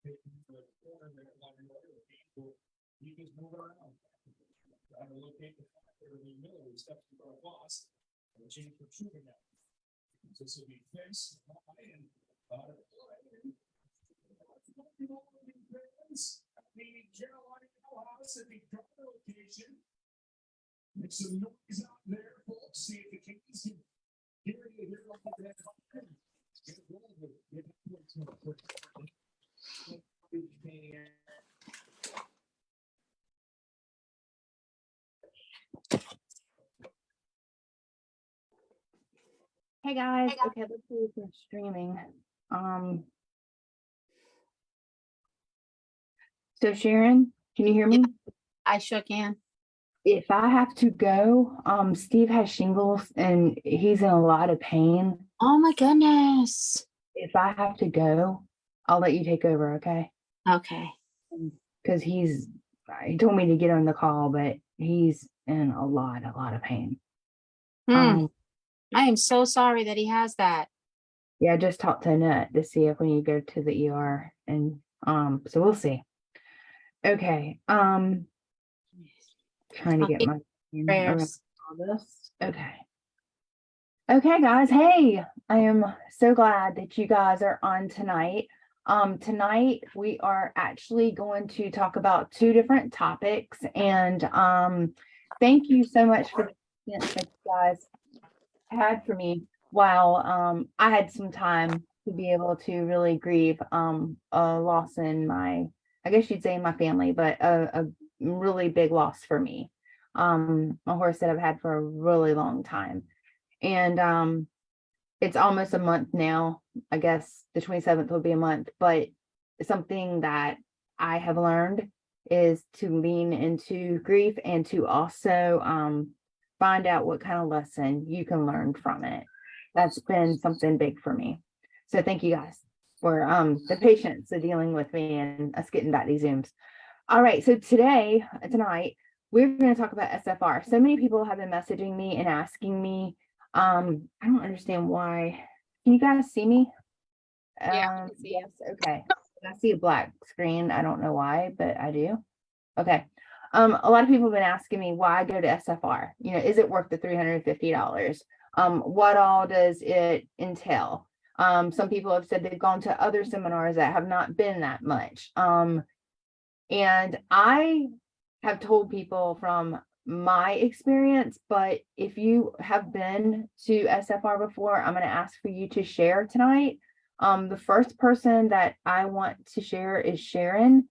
You just move around. Try to locate the factor in the middle of the steps to our boss. And change for shooting now. This will be fixed. And the Carolina House at the proper location. Make some noise out there, folks. See if the Kings can hear you here on that. Hey guys, okay, let's see if we're streaming. So Sharon, can you hear me? I sure can. If I have to go, Steve has shingles and he's in a lot of pain. Oh my goodness. If I have to go, I'll let you take over, okay? Okay. Because he told me to get on the call, but he's in a lot of pain. I am so sorry that he has that. Yeah, I just talked to Annette to see if we need to go to the ER, and so we'll see. Okay, trying to get my prayers. all this. Okay, guys. Hey, I am so glad that you guys are on tonight. Tonight we are actually going to talk about two different topics, and thank you so much for the patience that you guys had for me while I had some time to be able to really grieve a loss in my, I guess you'd say in my family, but a really big loss for me. A horse that I've had for a really long time. And it's almost a month now. I guess the 27th will be a month, but something that I have learned is to lean into grief and to also find out what kind of lesson you can learn from it. That's been something big for me. So thank you guys for the patience of dealing with me and us getting back these Zooms. All right, so tonight, we're going to talk about SFR. So many people have been messaging me and asking me, I don't understand why. Can you guys see me? Yeah, I can see yes, okay. I see a black screen. I don't know why, but I do. Okay. A lot of people have been asking me why I go to SFR. You know, is it worth the $350? What all does it entail? Some people have said they've gone to other seminars that have not been that much. And I have told people from my experience, but if you have been to SFR before, I'm going to ask for you to share tonight. The first person that I want to share is Sharon.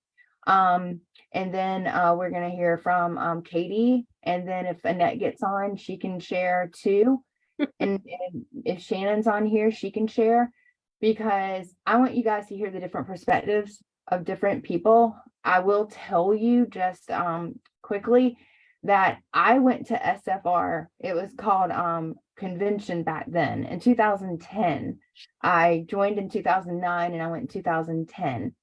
And then we're going to hear from Katie. And then if Annette gets on, she can share too. And if Shannon's on here, she can share, because I want you guys to hear the different perspectives of different people. I will tell you just quickly that I went to SFR. It was called convention back then in 2010. I joined in 2009 and I went in 2010.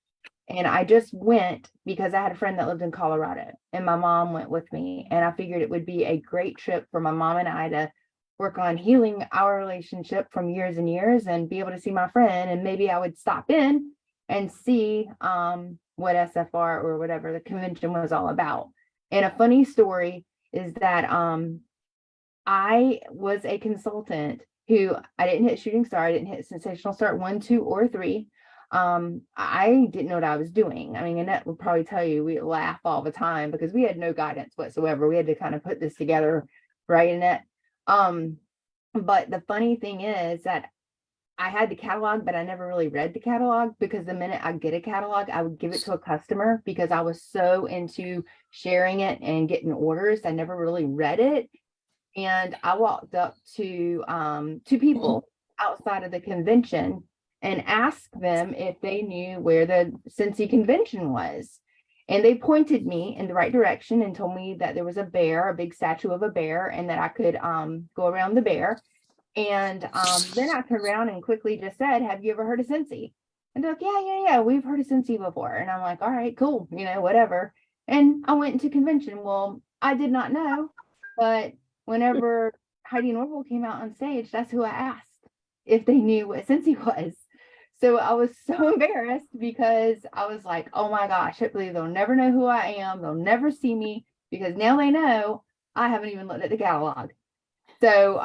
And I just went because I had a friend that lived in Colorado and my mom went with me. And I figured it would be a great trip for my mom and I to work on healing our relationship from years and years and be able to see my friend. And maybe I would stop in and see what SFR or whatever the convention was all about. And a funny story is that I was a consultant who I didn't hit shooting star. I didn't hit sensational start 1, 2, or 3. I didn't know what I was doing. I mean, Annette would probably tell you we laugh all the time because we had no guidance whatsoever. We had to kind of put this together, right, Annette? But the funny thing is that I had the catalog, but I never really read the catalog, because the minute I get a catalog, I would give it to a customer because I was so into sharing it and getting orders. I never really read it. And I walked up to two people outside of the convention and asked them if they knew where the SCENTSY convention was. And they pointed me in the right direction and told me that there was a bear, a big statue of a bear, and that I could go around the bear. And then I turned around and quickly just said, have you ever heard of SCENTSY? And they're like, yeah, we've heard of SCENTSY before. And I'm like, all right, cool, whatever. And I went into convention. Well, I did not know, but whenever Heidi Norval came out on stage, that's who I asked if they knew what SCENTSY was. So I was so embarrassed because I was like, oh my gosh, hopefully they'll never know who I am. They'll never see me because now they know I haven't even looked at the catalog. So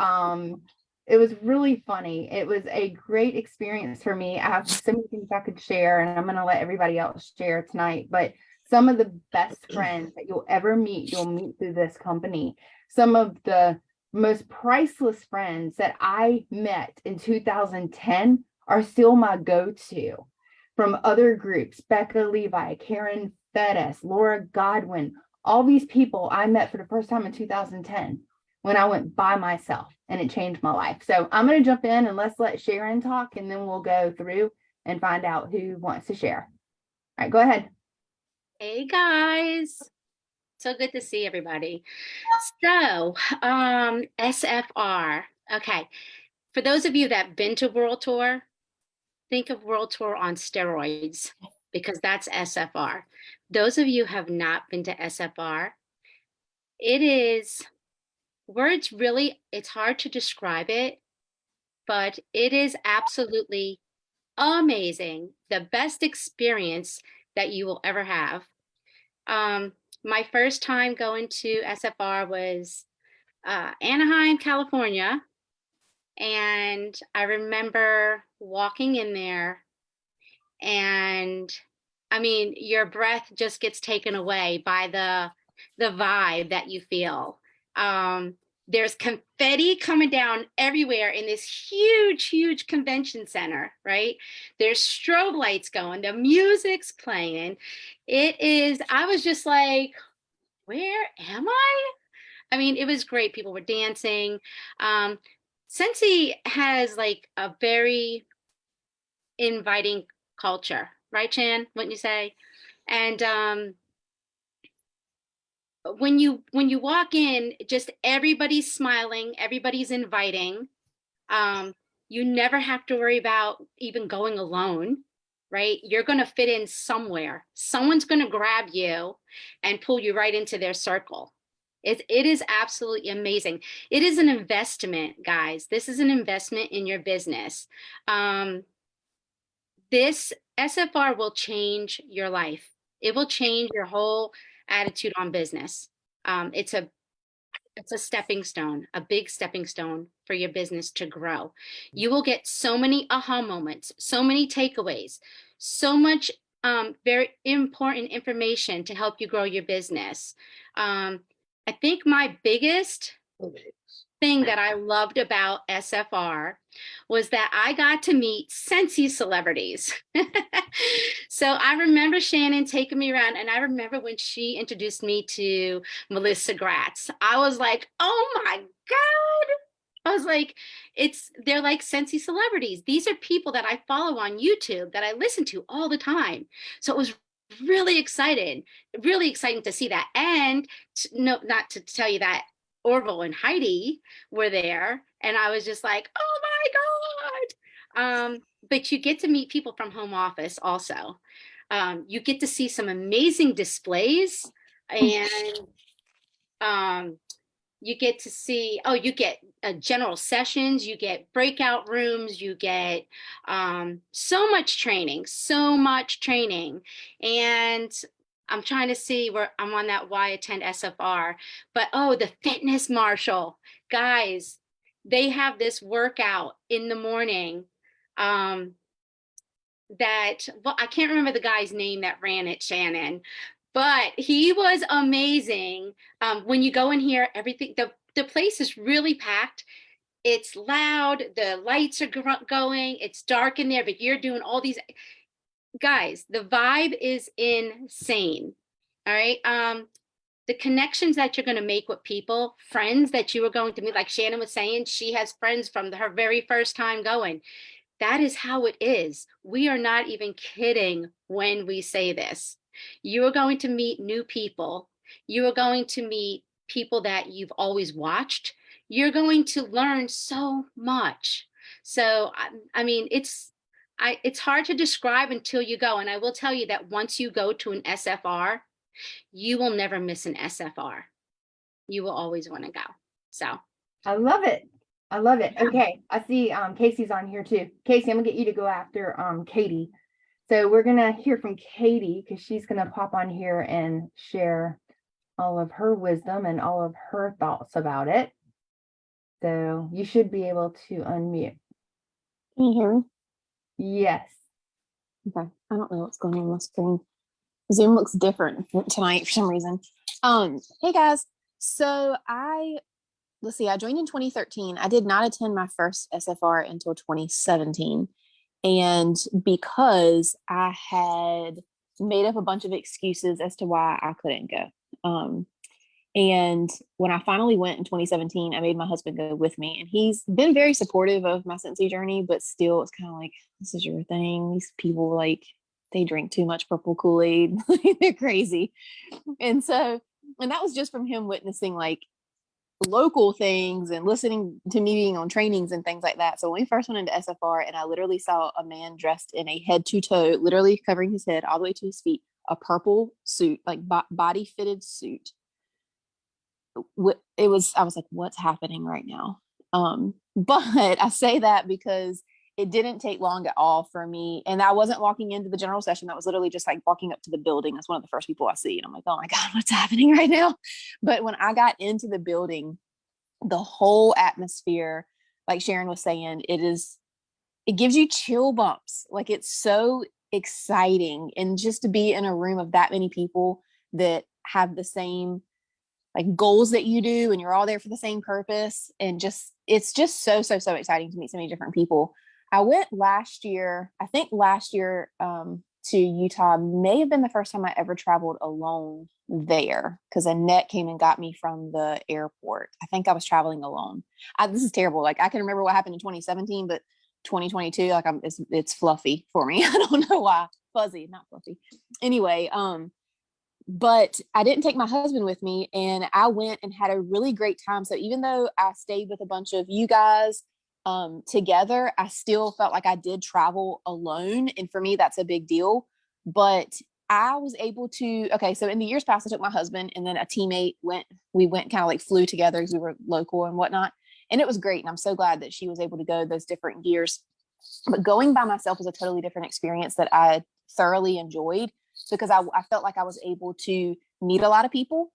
it was really funny. It was a great experience for me. I have so many things I could share, and I'm going to let everybody else share tonight. But some of the best friends that you'll ever meet, you'll meet through this company. Some of the most priceless friends that I met in 2010 are still my go-to from other groups. Becca Levi, Karen Fettes, Laura Godwin, all these people I met for the first time in 2010 when I went by myself, and it changed my life. So I'm going to jump in and let's let Sharon talk, and then we'll go through and find out who wants to share. All right, go ahead. Hey guys, so good to see everybody. So, SFR. Okay, for those of you that been to World Tour, think of World Tour on steroids because that's SFR. Those of you have not been to SFR, it is words really, it's hard to describe it, but it is absolutely amazing. The best experience that you will ever have. My first time going to SFR was Anaheim, California. And I remember walking in there, and I mean, your breath just gets taken away by the vibe that you feel. There's confetti coming down everywhere in this huge, huge convention center, right? There's strobe lights going, the music's playing. I was just like, where am I? I mean, it was great. People were dancing. Um, Scentsy has like a very inviting culture, right, Chan? Wouldn't you say? And when you walk in, just everybody's smiling, everybody's inviting. Um, you never have to worry about even going alone, right? You're going to fit in somewhere. Someone's going to grab you and pull you right into their circle. It is absolutely amazing. It is an investment, guys. This is an investment in your business. This SFR will change your life. It will change your whole attitude on business. It's a stepping stone, a big stepping stone for your business to grow. You will get so many aha moments, so many takeaways, so much very important information to help you grow your business. I think my biggest thing that I loved about SFR was that I got to meet SCENTSY celebrities. So I remember Shannon taking me around, and I remember when she introduced me to Melissa Gratz. I was like, oh my God. I was like, they're like SCENTSY celebrities. These are people that I follow on YouTube that I listen to all the time. So it was really exciting to see that. And no, not to tell you that Orville and Heidi were there, and I was just like, oh my God. But you get to meet people from home office also. You get to see some amazing displays, and um, you get to see, you get general sessions, you get breakout rooms, you get so much training, so much training. And I'm trying to see where I'm on that why attend SFR. But the fitness marshal, guys, they have this workout in the morning well, I can't remember the guy's name that ran it, Shannon, but he was amazing. When you go in here, everything, the place is really packed. It's loud, the lights are going, it's dark in there, but you're doing all these, guys, the vibe is insane. All right. The connections that you're going to make with people, friends that you are going to meet, like Shannon was saying, she has friends from her very first time going. That is how it is. We are not even kidding when we say this. You are going to meet new people. You are going to meet people that you've always watched. You're going to learn so much. So, I mean, it's hard to describe until you go. And I will tell you that once you go to an SFR, you will never miss an SFR. You will always want to go. So I love it. I love it. Okay. I see Casey's on here too. Casey, I'm gonna get you to go after Katie. So we're gonna hear from Katie because she's gonna pop on here and share all of her wisdom and all of her thoughts about it. So you should be able to unmute. Can you hear me? Yes. Okay. I don't know what's going on my screen. Zoom looks different tonight for some reason. Hey guys. So let's see, I joined in 2013. I did not attend my first SFR until 2017. And because I had made up a bunch of excuses as to why I couldn't go. And when I finally went in 2017, I made my husband go with me, and he's been very supportive of my SCENTSY journey, but still it's kind of like, this is your thing. These people, like, they drink too much purple Kool-Aid. They're crazy. And that was just from him witnessing like local things and listening to me being on trainings and things like that. So when we first went into SFR, and I literally saw a man dressed in a head to toe, literally covering his head all the way to his feet, a purple suit, like body fitted suit. I was like, what's happening right now? But I say that because it didn't take long at all for me. And I wasn't walking into the general session. That was literally just like walking up to the building. That's one of the first people I see. And I'm like, oh my God, what's happening right now? But when I got into the building, the whole atmosphere, like Sharon was saying, it gives you chill bumps. Like, it's so exciting. And just to be in a room of that many people that have the same like goals that you do, and you're all there for the same purpose, and it's just so exciting to meet so many different people. I went last year, I think last year to Utah may have been the first time I ever traveled alone there, because Annette came and got me from the airport. I think I was traveling alone. This is terrible. Like, I can remember what happened in 2017, but 2022, like, it's fluffy for me. I don't know why. Fuzzy, not fluffy. Anyway, but I didn't take my husband with me, and I went and had a really great time. So even though I stayed with a bunch of you guys together, I still felt like I did travel alone. And for me, that's a big deal. But I was able to, okay, so in the years past, I took my husband, and then a teammate we went kind of like flew together because we were local and whatnot. And it was great. And I'm so glad that she was able to go those different years. But going by myself was a totally different experience that I thoroughly enjoyed, because I felt like I was able to meet a lot of people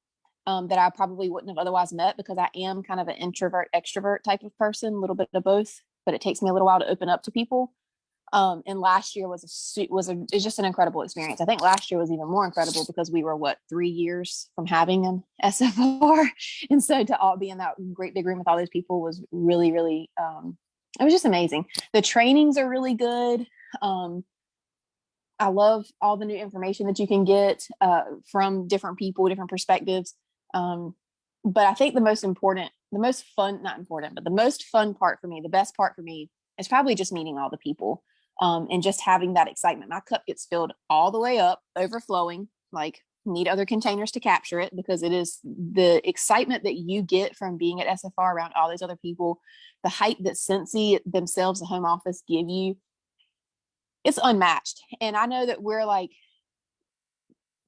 that I probably wouldn't have otherwise met, because I am kind of an introvert, extrovert type of person, a little bit of both, but it takes me a little while to open up to people. And last year was just an incredible experience. I think last year was even more incredible because we were 3 years from having an SFR. And so to all be in that great big room with all those people was really, really, it was just amazing. The trainings are really good. I love all the new information that you can get from different people, different perspectives. But I think the most fun part for me, the best part for me, is probably just meeting all the people and just having that excitement. My cup gets filled all the way up, overflowing, like, need other containers to capture it, because it is the excitement that you get from being at SFR around all these other people, the hype that SCENTSY themselves, the home office, give you. It's unmatched. And I know that we're like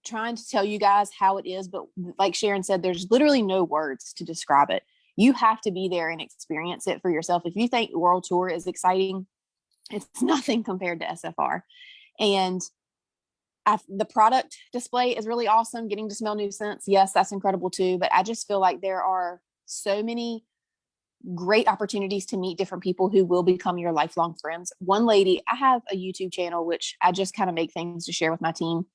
trying to tell you guys how it is, but like Sharon said, there's literally no words to describe it. You have to be there and experience it for yourself. If you think World Tour is exciting, it's nothing compared to SFR. And the product display is really awesome. Getting to smell new scents, yes, that's incredible too. But I just feel like there are so many great opportunities to meet different people who will become your lifelong friends. One lady, I have a YouTube channel, which I just kind of make things to share with my team.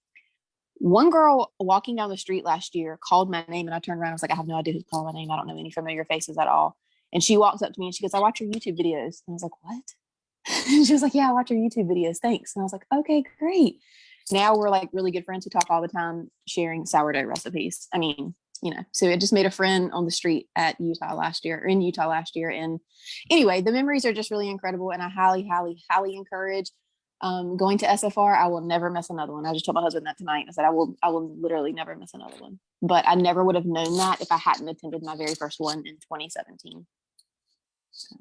One girl walking down the street last year called my name, and I turned around. I was like, I have no idea who's calling my name. I don't know any familiar faces at all. And she walks up to me and she goes, I watch your YouTube videos. And I was like, what? And she was like, yeah, I watch your YouTube videos. Thanks. And I was like, okay, great. Now we're like really good friends who talk all the time, sharing sourdough recipes. I mean, so I just made a friend on the street in Utah last year. And anyway, the memories are just really incredible. And I highly, highly, highly encourage going to SFR. I will never miss another one. I just told my husband that tonight. I said, I will literally never miss another one. But I never would have known that if I hadn't attended my very first one in 2017. So,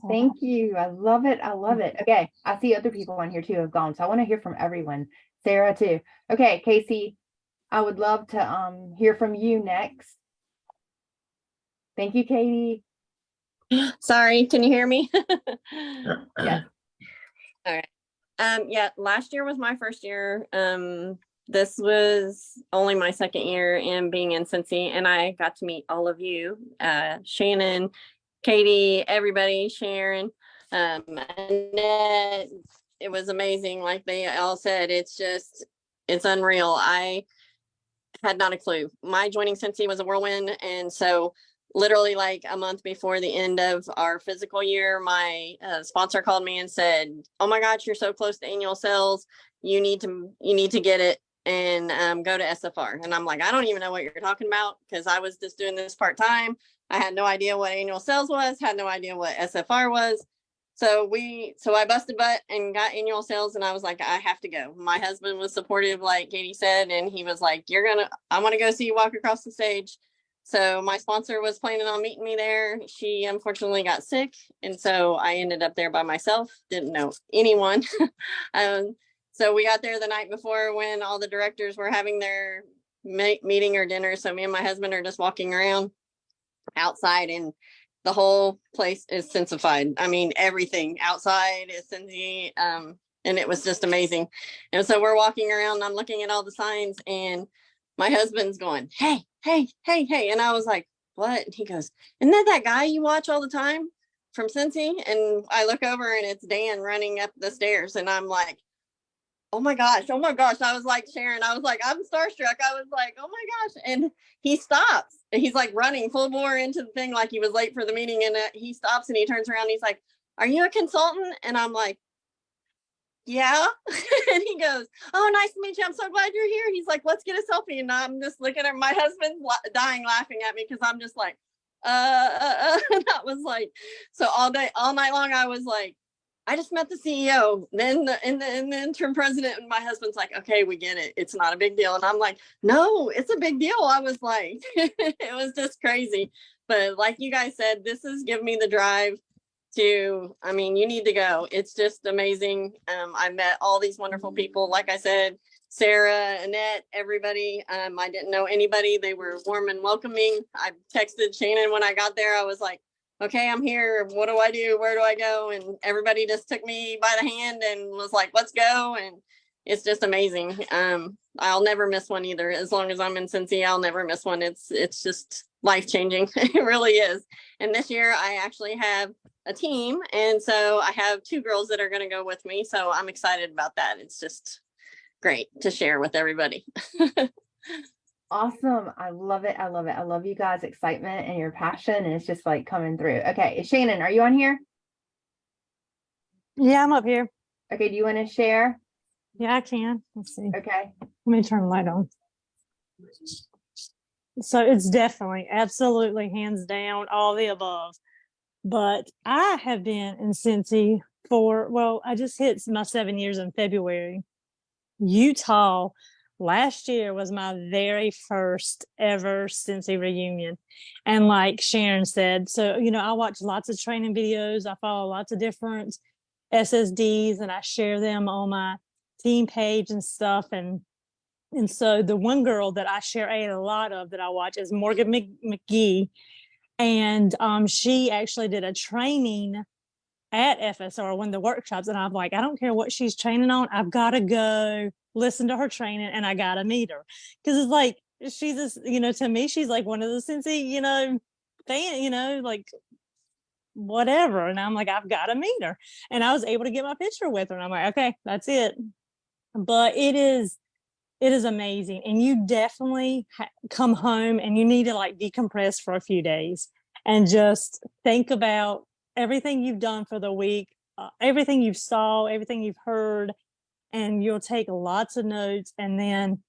thank you. I love it. I love it. Okay. I see other people on here too have gone. So I want to hear from everyone. Sarah too. Okay, Casey, I would love to hear from you next. Thank you, Katie. Sorry, can you hear me? Yes. All right. Yeah, last year was my first year. This was only my second year in being in Cincy, and I got to meet all of you, Shannon, Katie, everybody, Sharon, Annette. It was amazing. Like they all said, it's unreal. I had not a clue. My joining Cincy was a whirlwind, and so literally like a month before the end of our physical year, my sponsor called me and said, "Oh my gosh, you're so close to annual sales. You need to get it and go to SFR." And I'm like, I don't even know what you're talking about, because I was just doing this part time. I had no idea what annual sales was, had no idea what SFR was. So I busted butt and got annual sales, and I was like, I have to go. My husband was supportive, like Katie said, and he was like, I want to go see you walk across the stage. So my sponsor was planning on meeting me there. She unfortunately got sick, and so I ended up there by myself. Didn't know anyone. So we got there the night before when all the directors were having their meeting or dinner. So me and my husband are just walking around outside, and the whole place is Sensified. I mean, everything outside is Cincy. And it was just amazing. And so we're walking around and I'm looking at all the signs, and my husband's going, "Hey, hey, hey, hey." And I was like, "What?" And he goes, "Isn't that guy you watch all the time from Cincy?" And I look over and it's Dan running up the stairs, and I'm like, oh my gosh. I was like, Sharon, I was like, I'm starstruck. I was like, oh my gosh. And he stops, and he's like running full bore into the thing like he was late for the meeting. And he stops and he turns around and he's like, "Are you a consultant?" And I'm like, "Yeah." And he goes, "Oh, nice to meet you. I'm so glad you're here." He's like, "Let's get a selfie." And I'm just looking at my husband dying laughing at me, because I'm just like, and that was like, so all night long, I was like, I just met the CEO, then the interim president, and my husband's like, "Okay, we get it. It's not a big deal." And I'm like, "No, it's a big deal." I was like, it was just crazy. But like you guys said, this has given me the drive to, I mean, you need to go. It's just amazing. I met all these wonderful people. Like I said, Sarah, Annette, everybody. I didn't know anybody. They were warm and welcoming. I texted Shannon when I got there. I was like, "Okay, I'm here. What do I do? Where do I go?" And everybody just took me by the hand and was like, "Let's go." And it's just amazing. I'll never miss one either. As long as I'm in Cincy, I'll never miss one. It's just life-changing. It really is. And this year I actually have a team. And so I have 2 girls that are going to go with me. So I'm excited about that. It's just great to share with everybody. Awesome. I love it. I love it. I love you guys' excitement and your passion. And it's just like coming through. Okay. Shannon, are you on here? Yeah, I'm up here. Okay. Do you want to share? Yeah, I can. Let's see. Okay. Let me turn the light on. So it's definitely, absolutely, hands down, all the above. But I have been in Cincy I just hit my 7 years in February. Utah last year was my very first ever Cincy reunion. And like Sharon said, so, I watch lots of training videos. I follow lots of different SSDs, and I share them on my team page and stuff. And so the one girl that I share a lot of that I watch is Morgan McGee. And she actually did a training at FSR, one of the workshops. And I'm like, I don't care what she's training on. I've got to go listen to her training, and I got to meet her. Because it's like, she's just, to me, she's like one of the Cincy, fan, like whatever. And I'm like, I've got to meet her. And I was able to get my picture with her. And I'm like, okay, that's it. But it is amazing. And you definitely come home and you need to like decompress for a few days and just think about everything you've done for the week, everything you saw, everything you've heard, and you'll take lots of notes. And then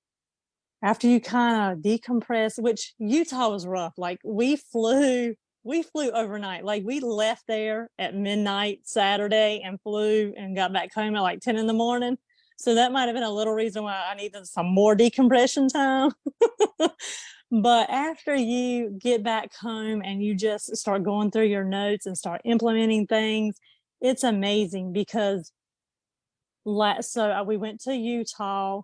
after you kind of decompress, which Utah was rough, like we flew overnight. Like we left there at midnight Saturday and flew and got back home at like 10 in the morning. So that might have been a little reason why I needed some more decompression time. But after you get back home and you just start going through your notes and start implementing things, it's amazing. Because we went to Utah.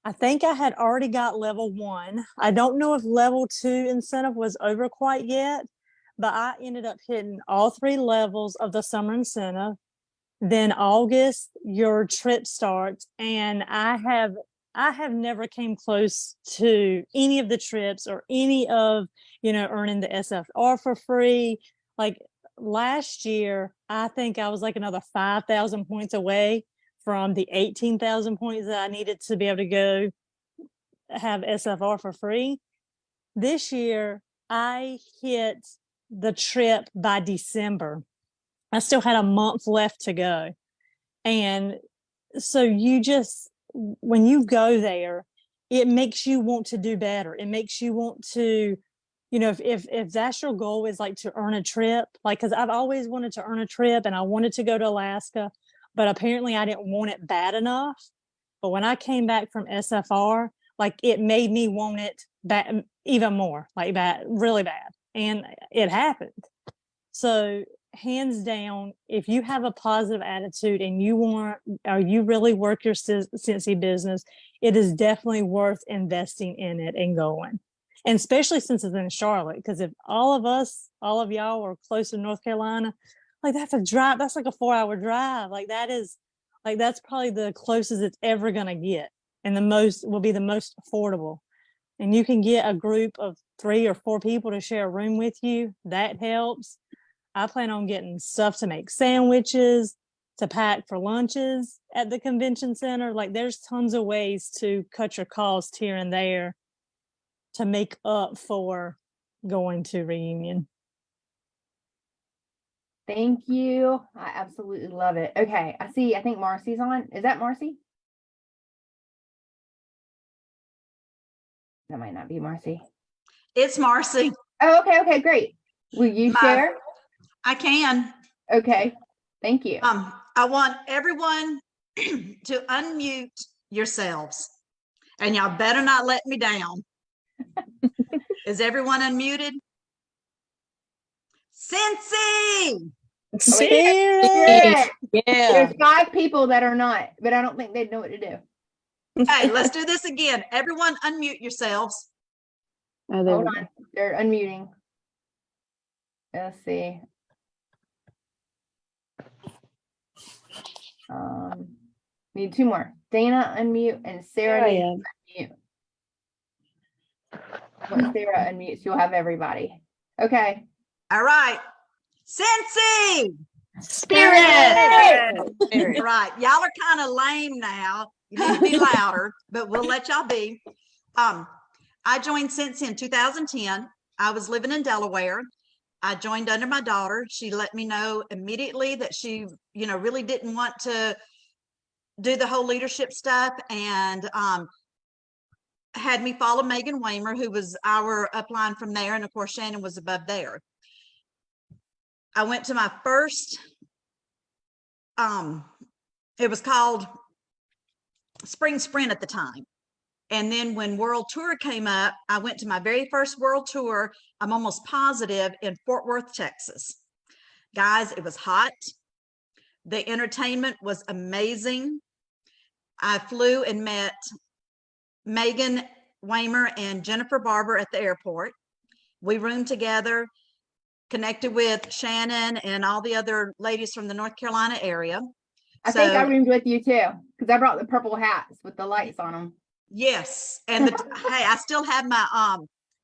I think I had already got level 1. I don't know if level 2 incentive was over quite yet, but I ended up hitting all 3 levels of the summer incentive. Then August, your trip starts, and I have never came close to any of the trips or any of, earning the SFR for free. Like last year, I think I was like another 5,000 points away from the 18,000 points that I needed to be able to go have SFR for free. This year, I hit the trip by December. I still had a month left to go. And so when you go there, it makes you want to do better. It makes you want to, if that's your goal, is like to earn a trip, like, cause I've always wanted to earn a trip and I wanted to go to Alaska, but apparently I didn't want it bad enough. But when I came back from SFR, like it made me want it bad, even more, like bad, really bad. And it happened. So hands down, if you have a positive attitude and you really work your Scentsy business, it is definitely worth investing in it and going. And especially since it's in Charlotte, because if all of y'all are close to North Carolina, like that's a drive, that's like a 4-hour drive. That's probably the closest it's ever going to get. And will be the most affordable. And you can get a group of 3 or 4 people to share a room with you. That helps. I plan on getting stuff to make sandwiches, to pack for lunches at the convention center. Like there's tons of ways to cut your cost here and there to make up for going to Reunion. Thank you. I absolutely love it. Okay, I think Marcy's on. Is that Marcy? That might not be Marcy. It's Marcy. Oh, okay, great. Will you share? I can. Okay, thank you. I want everyone to unmute yourselves, and y'all better not let me down. Is everyone unmuted? SCENTSY! Spirit! Yeah. There's 5 people that are not, but I don't think they'd know what to do. Hey, let's do this again. Everyone unmute yourselves. Oh, there Hold we on, they're unmuting. Let's see. Need 2 more. Dana unmute and Sarah needs to unmute. Once Sarah unmutes, you'll have everybody. Okay. All right. SCENTSY! Spirit! go. Right. Y'all are kind of lame now. You need to be louder, but we'll let y'all be. I joined SCENTSY in 2010. I was living in Delaware. I joined under my daughter. She let me know immediately that she, really didn't want to do the whole leadership stuff, and had me follow Megan Waymer, who was our upline from there. And of course, Shannon was above there. I went to my first, it was called Spring Sprint at the time. And then when World Tour came up, I went to my very first World Tour, I'm almost positive, in Fort Worth, Texas. Guys, it was hot. The entertainment was amazing. I flew and met Megan Waymer and Jennifer Barber at the airport. We roomed together, connected with Shannon and all the other ladies from the North Carolina area. I think I roomed with you too, because I brought the purple hats with the lights on them. Yes, and hey, I still have my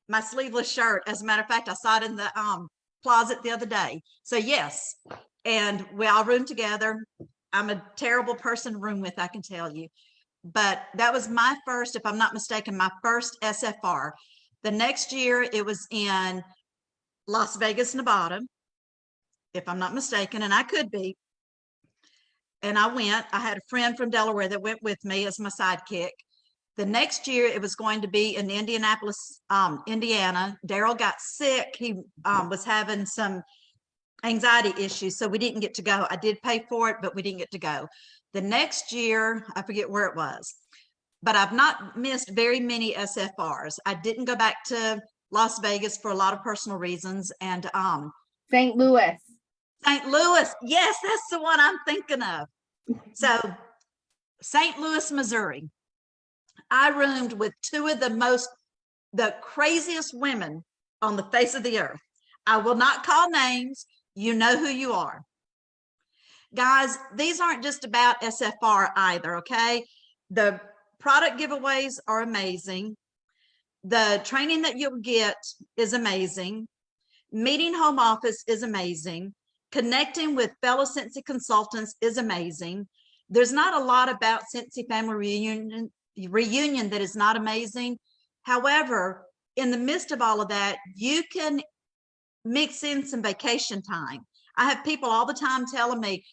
my sleeveless shirt. As a matter of fact, I saw it in the closet the other day. So yes, and we all roomed together. I'm a terrible person to room with, I can tell you. But that was my first, if I'm not mistaken, my first SFR. The next year, it was in Las Vegas, Nevada, if I'm not mistaken, and I could be. And I went. I had a friend from Delaware that went with me as my sidekick. The next year, it was going to be in Indianapolis, Indiana. Daryl got sick. He was having some anxiety issues, so we didn't get to go. I did pay for it, but we didn't get to go. The next year, I forget where it was, but I've not missed very many SFRs. I didn't go back to Las Vegas for a lot of personal reasons. And St. Louis. St. Louis, yes, that's the one I'm thinking of. So St. Louis, Missouri. I roomed with 2 of the craziest women on the face of the earth. I will not call names. You know who you are. Guys, these aren't just about SFR either, okay? The product giveaways are amazing. The training that you'll get is amazing. Meeting home office is amazing. Connecting with fellow SCENTSY consultants is amazing. There's not a lot about SCENTSY Family Reunion that is not amazing. However, in the midst of all of that, you can mix in some vacation time. I have people all the time telling me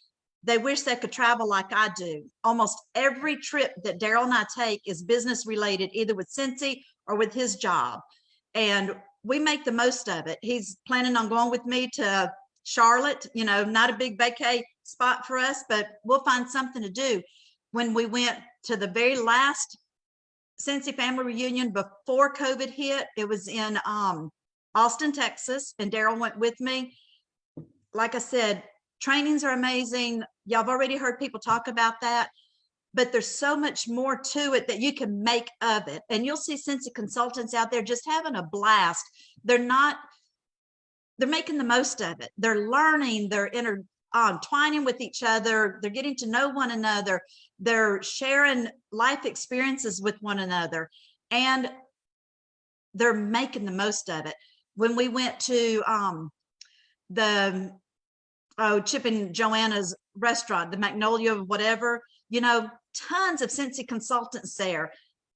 they wish they could travel like I do. Almost every trip that Daryl and I take is business related, either with SCENTSY or with his job. And we make the most of it. He's planning on going with me to Charlotte, you know, not a big vacay spot for us, but we'll find something to do. When we went to the very last SCENTSY Family Reunion before COVID hit, it was in Austin, Texas, and Daryl went with me. Like I said, trainings are amazing. Y'all have already heard people talk about that, but there's so much more to it that you can make of it. And you'll see SCENTSY consultants out there just having a blast. They're making the most of it. They're learning, they're intertwining with each other. They're getting to know one another. They're sharing life experiences with one another, and they're making the most of it. When we went to Chip and Joanna's restaurant, the Magnolia, whatever, you know, tons of SCENTSY consultants there,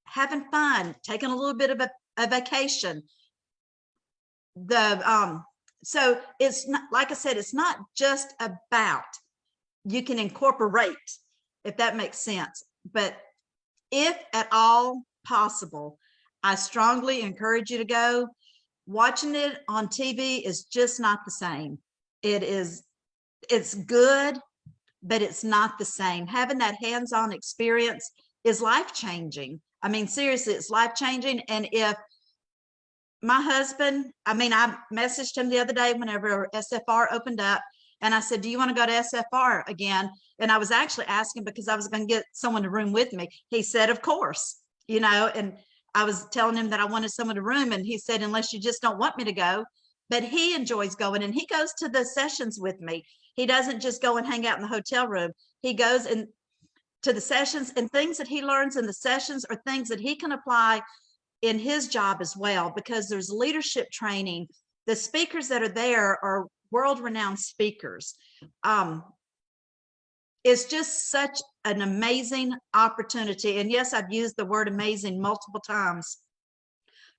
having fun, taking a little bit of a vacation. So it's not, like I said, it's not just about, you can incorporate, if that makes sense. But if at all possible, I strongly encourage you to go. Watching it on TV is just not the same. It's good, but it's not the same. Having that hands-on experience is life-changing. I mean, seriously, it's life-changing. And if my husband, I messaged him the other day whenever SFR opened up, and I said, do you want to go to SFR again? And I was actually asking because I was going to get someone to room with me. He said, of course, you know, and I was telling him that I wanted someone to room, and he said, unless you just don't want me to go. But he enjoys going, and he goes to the sessions with me. He doesn't just go and hang out in the hotel room. He goes to the sessions, and things that he learns in the sessions are things that he can apply in his job as well, because there's leadership training. The speakers that are there are world-renowned speakers. It's just such an amazing opportunity. And yes, I've used the word amazing multiple times,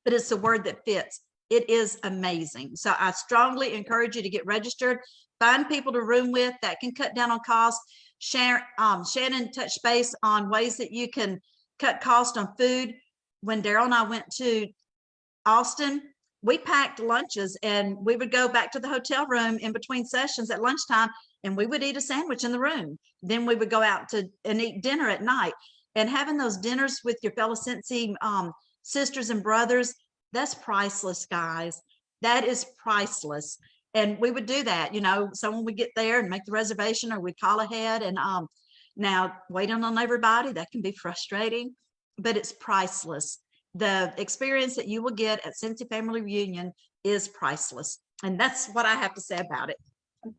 but it's a word that fits. It is amazing. So I strongly encourage you to get registered, find people to room with that can cut down on costs. Shannon touched base on ways that you can cut cost on food. When Daryl and I went to Austin, we packed lunches, and we would go back to the hotel room in between sessions at lunchtime, and we would eat a sandwich in the room. Then we would go out and eat dinner at night. And having those dinners with your fellow SCENTSY sisters and brothers, that's priceless, guys. That is priceless. And we would do that, you know, someone would get there and make the reservation, or we'd call ahead. And now waiting on everybody, that can be frustrating, but it's priceless. The experience that you will get at SCENTSY Family Reunion is priceless. And that's what I have to say about it.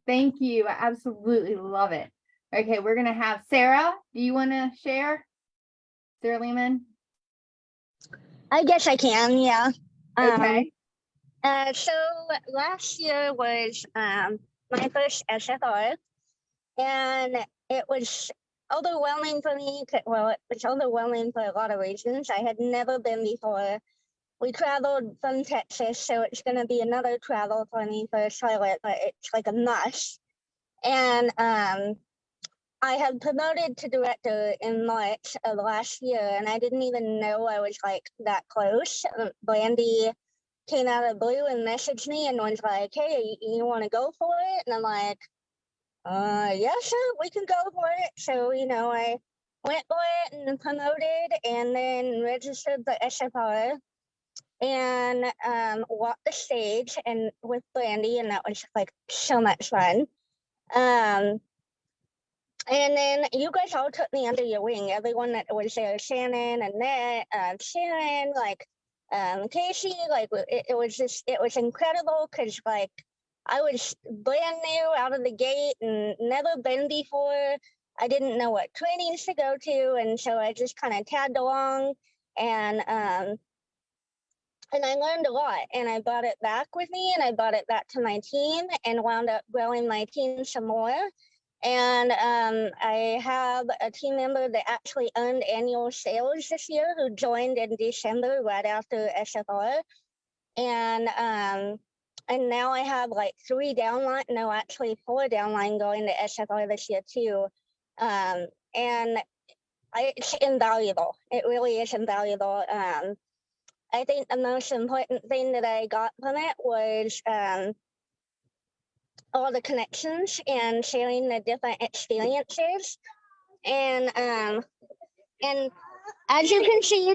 Thank you. I absolutely love it. Okay, we're going to have Sarah. Do you want to share? Sarah Lehman? I guess I can, yeah. Okay. So last year was my first SFR, and it was overwhelming for me. Well, it was overwhelming for a lot of reasons. I had never been before. We traveled from Texas, so it's going to be another travel for me for Charlotte, but it's like a must. And I had promoted to director in March of last year, and I didn't even know I was like that close. Brandy came out of the blue and messaged me and was like, hey, you want to go for it? And I'm like, yeah, sure, we can go for it. So, you know, I went for it and promoted, and then registered the SFR and walked the stage and with Brandy, and that was like so much fun. And then you guys all took me under your wing. Everyone that was there, Shannon, Annette, Sharon, like Casey. Like it was incredible because like I was brand new out of the gate and never been before. I didn't know what trainings to go to, and so I just kind of tagged along, and I learned a lot. And I brought it back with me, and I brought it back to my team, and wound up growing my team some more. And I have a team member that actually earned annual sales this year who joined in December right after SFR. And now I have like 3 downline, no, actually 4 downline going to SFR this year too. And it's invaluable. It really is invaluable. I think the most important thing that I got from it was all the connections and sharing the different experiences. And as you can see,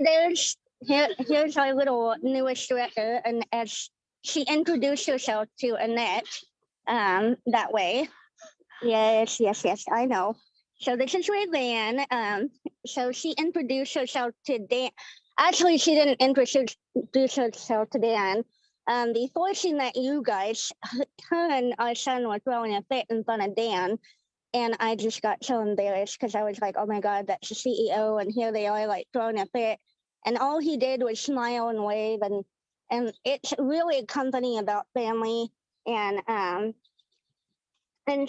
here's our little newest director, and as she introduced herself to Annette that way. Yes, I know. So this is Ray Van. So she introduced herself to Dan. Actually, she didn't introduce herself to Dan. Before she met you guys, her and our son were throwing a fit in front of Dan. And I just got so embarrassed because I was like, oh my God, that's the CEO. And here they are like throwing a fit. And all he did was smile and wave. And it's really a company about family. And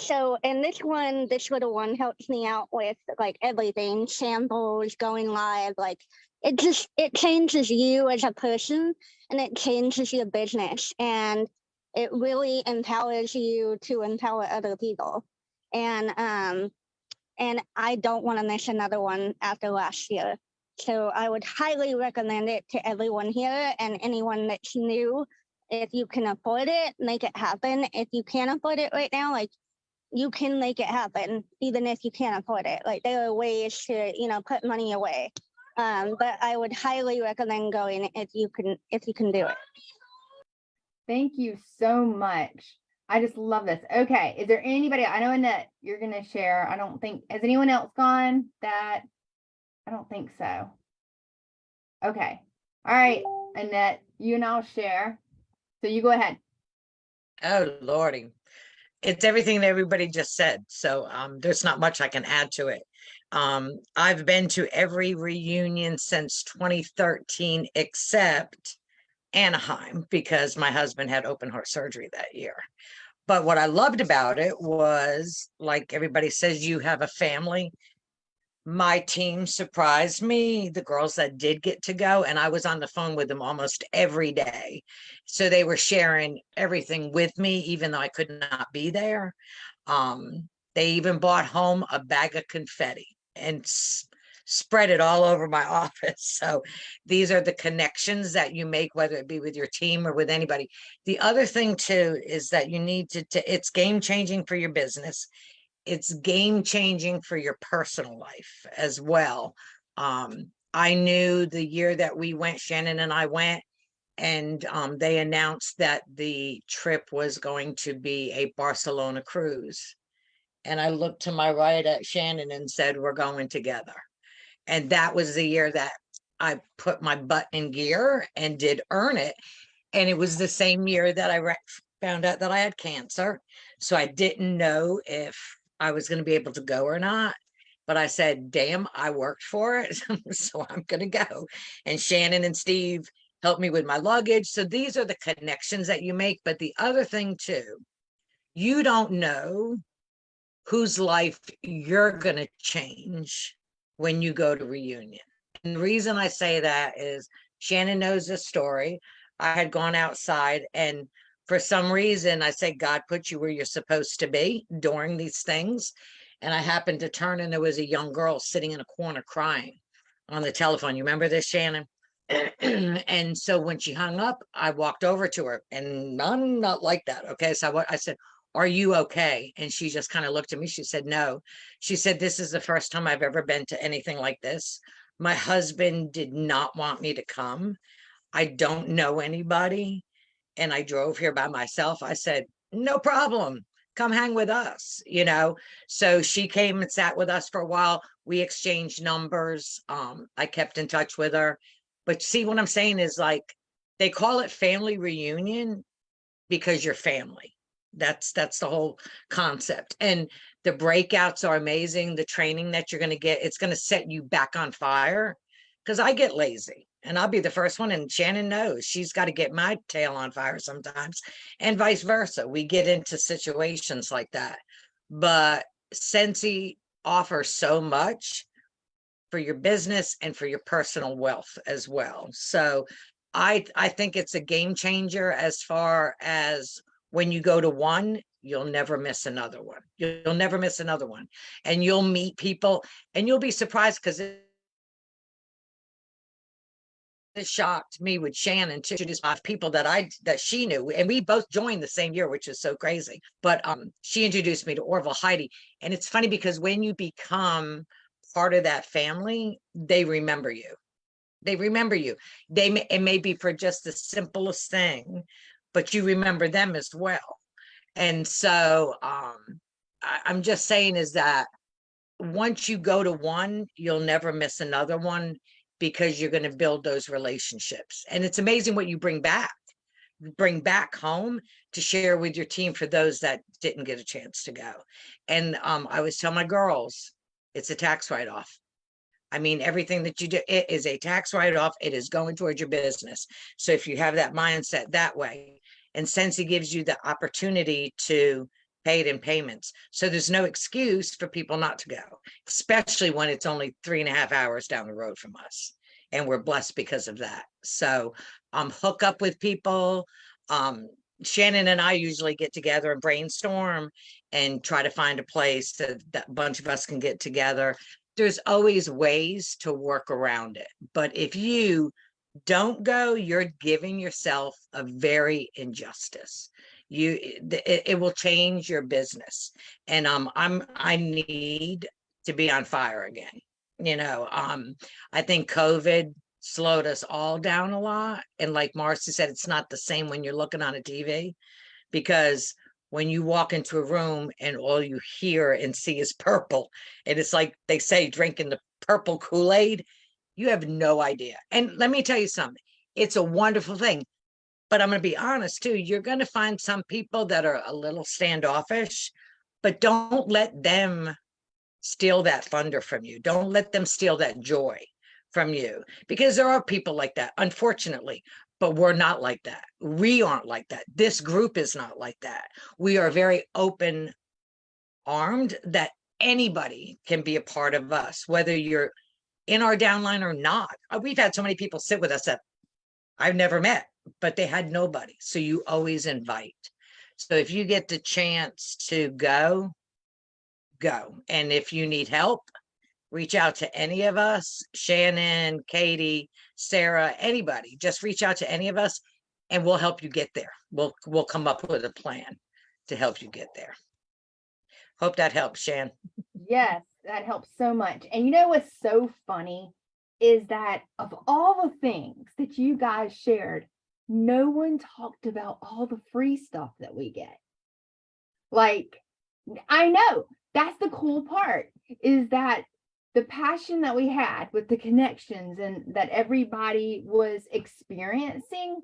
so, and this little one helps me out with like everything, samples, going live, like it changes you as a person, and it changes your business, and it really empowers you to empower other people. And I don't want to miss another one after last year. So I would highly recommend it to everyone here and anyone that's new. If you can afford it, make it happen. If you can't afford it right now, like you can make it happen, even if you can't afford it. Like there are ways to, put money away. But I would highly recommend going if you can do it. Thank you so much. I just love this. Okay. Is there anybody, I know Annette, you're going to share. Has anyone else gone that? I don't think so. Okay. All right, Annette, you and I'll share. So you go ahead. Oh, Lordy. It's everything that everybody just said. So there's not much I can add to it. I've been to every reunion since 2013 except Anaheim because my husband had open heart surgery that year. But what I loved about it was, like everybody says, you have a family. My team surprised me, the girls that did get to go, and I was on the phone with them almost every day. So they were sharing everything with me, even though I could not be there. They even brought home a bag of confetti and spread it all over my office. So these are the connections that you make, whether it be with your team or with anybody. The other thing too is that you need to it's game changing for your business. It's game changing for your personal life as well. I knew the year that we went, Shannon and I went, and they announced that the trip was going to be a Barcelona cruise. And I looked to my right at Shannon and said, we're going together. And that was the year that I put my butt in gear and did earn it. And it was the same year that I found out that I had cancer. So I didn't know if I was going to be able to go or not. But I said, damn, I worked for it. So I'm going to go. And Shannon and Steve helped me with my luggage. So these are the connections that you make. But the other thing too, you don't know whose life you're going to change when you go to reunion. And the reason I say that is Shannon knows this story. I had gone outside, and for some reason I say God put you where you're supposed to be during these things. And I happened to turn, and there was a young girl sitting in a corner crying on the telephone. You remember this, Shannon? And so when she hung up, I walked over to her, and I'm not like that. Okay. So I said, are you okay? And she just kind of looked at me. She said, no. She said, this is the first time I've ever been to anything like this. My husband did not want me to come. I don't know anybody. And I drove here by myself. I said, no problem. Come hang with us, So she came and sat with us for a while. We exchanged numbers. I kept in touch with her. But see, what I'm saying is like, they call it family reunion because you're family. That's the whole concept. And the breakouts are amazing. The training that you're going to get, it's going to set you back on fire. Because I get lazy and I'll be the first one. And Shannon knows she's got to get my tail on fire sometimes, and vice versa. We get into situations like that. But Scentsy offers so much for your business and for your personal wealth as well. So I think it's a game changer as far as when you go to one, you'll never miss another one. You'll never miss another one. And you'll meet people and you'll be surprised, because it shocked me with Shannon to introduce people that she knew, and we both joined the same year, which is so crazy. But she introduced me to Orville, Heidi, and it's funny because when you become part of that family, they remember you. They remember you. It may be for just the simplest thing, but you remember them as well. And so I'm just saying is that once you go to one, you'll never miss another one, because you're going to build those relationships. And it's amazing what you bring back home to share with your team for those that didn't get a chance to go. And I always tell my girls, it's a tax write-off. I mean, everything that you do, it is a tax write-off. It is going towards your business. So if you have that mindset that way, and Scentsy gives you the opportunity to pay it in payments. So there's no excuse for people not to go, especially when it's only 3.5 hours down the road from us. And we're blessed because of that. So hook up with people. Shannon and I usually get together and brainstorm and try to find a place that a bunch of us can get together. There's always ways to work around it. But if you don't go, you're giving yourself a very injustice. It will change your business. And I need to be on fire again. I think COVID slowed us all down a lot. And like Marcy said, it's not the same when you're looking on a TV, because when you walk into a room and all you hear and see is purple, and it's like they say, drinking the purple Kool-Aid, you have no idea. And let me tell you something, it's a wonderful thing. But I'm going to be honest too, you're going to find some people that are a little standoffish, but don't let them steal that thunder from you. Don't let them steal that joy from you, because there are people like that, unfortunately, but we're not like that. We aren't like that. This group is not like that. We are very open armed that anybody can be a part of us, whether you're in our downline or not. We've had so many people sit with us that I've never met, but they had nobody. So you always invite. So if you get the chance to go. And if you need help, reach out to any of us, Shannon, Katie, Sarah, anybody. Just reach out to any of us and we'll help you get there. We'll come up with a plan to help you get there. Hope that helps, Shan. Yes, that helps so much. And you know what's so funny is that of all the things that you guys shared, no one talked about all the free stuff that we get. Like, I know that's the cool part, is that the passion that we had with the connections and that everybody was experiencing,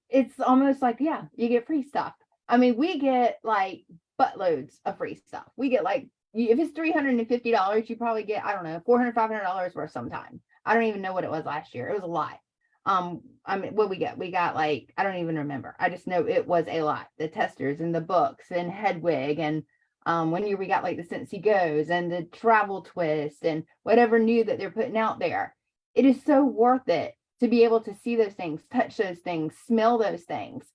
it's almost like, yeah, you get free stuff. I mean, we get like buttloads of free stuff. We get like, if it's $350, you probably get, I don't know, $400, $500 worth sometime. I don't even know what it was last year. It was a lot. I mean, what we got like, I don't even remember. I just know it was a lot. The testers and the books and Hedwig, and one year we got like the Scentsy Goes and the Travel Twist and whatever new that they're putting out there. It is so worth it to be able to see those things, touch those things, smell those things.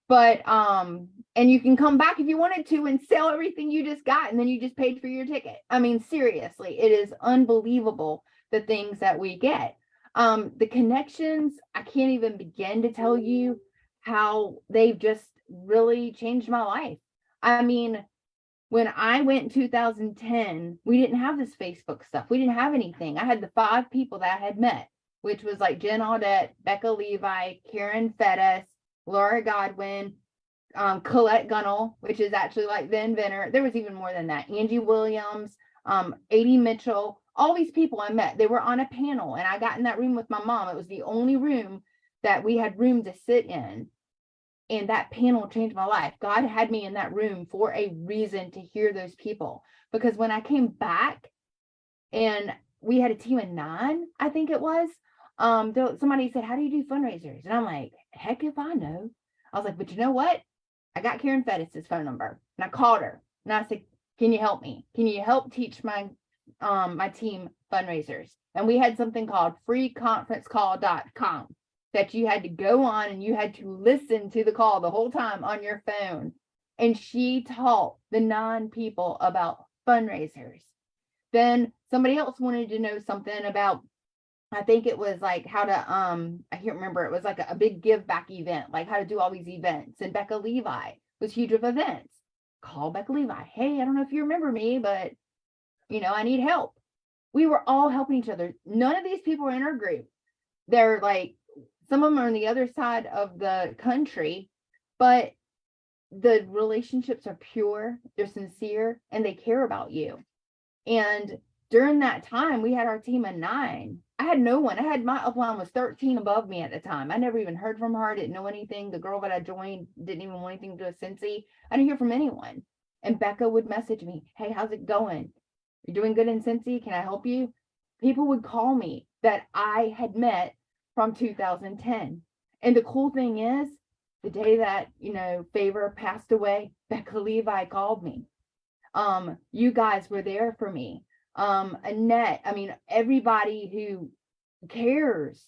But and you can come back if you wanted to and sell everything you just got, and then you just paid for your ticket. I mean, seriously, it is unbelievable the things that we get. The connections, I can't even begin to tell you how they've just really changed my life. I mean, when I went in 2010, we didn't have this Facebook stuff. We didn't have anything. I had the 5 people that I had met, which was like Jen Audette, Becca Levi, Karen Fettis, Laura Godwin, Colette Gunnell, which is actually like the inventor. There was even more than that. Angie Williams, Adie Mitchell. all these people I met, they were on a panel, and I got in that room with my mom. It was the only room that we had room to sit in. And that panel changed my life. God had me in that room for a reason to hear those people. Because when I came back and we had a team of 9, I think it was, somebody said, how do you do fundraisers? And I'm like, heck if I know. I was like, but you know what? I got Karen Fettis's phone number, and I called her and I said, can you help me? Can you help teach my team fundraisers? And we had something called freeconferencecall.com that you had to go on and you had to listen to the call the whole time on your phone. And she taught the 9 people about fundraisers. Then somebody else wanted to know something about, I think it was like how to, I can't remember. It was like a big give back event, like how to do all these events. And Becca Levi was huge with events. Call Becca Levi. Hey, I don't know if you remember me, but I need help. We were all helping each other. None of these people were in our group. They're like, some of them are on the other side of the country, but the relationships are pure, they're sincere, and they care about you. And during that time, we had our team of 9. I had no one. My upline was 13 above me at the time. I never even heard from her. Didn't know anything. The girl that I joined didn't even want anything to do with SCENTSY. I didn't hear from anyone. And Becca would message me, hey, how's it going? You're doing good in SCENTSY? Can I help you? People would call me that I had met from 2010. And the cool thing is, the day that, Favor passed away, Becca Levi called me. You guys were there for me. Annette, everybody who cares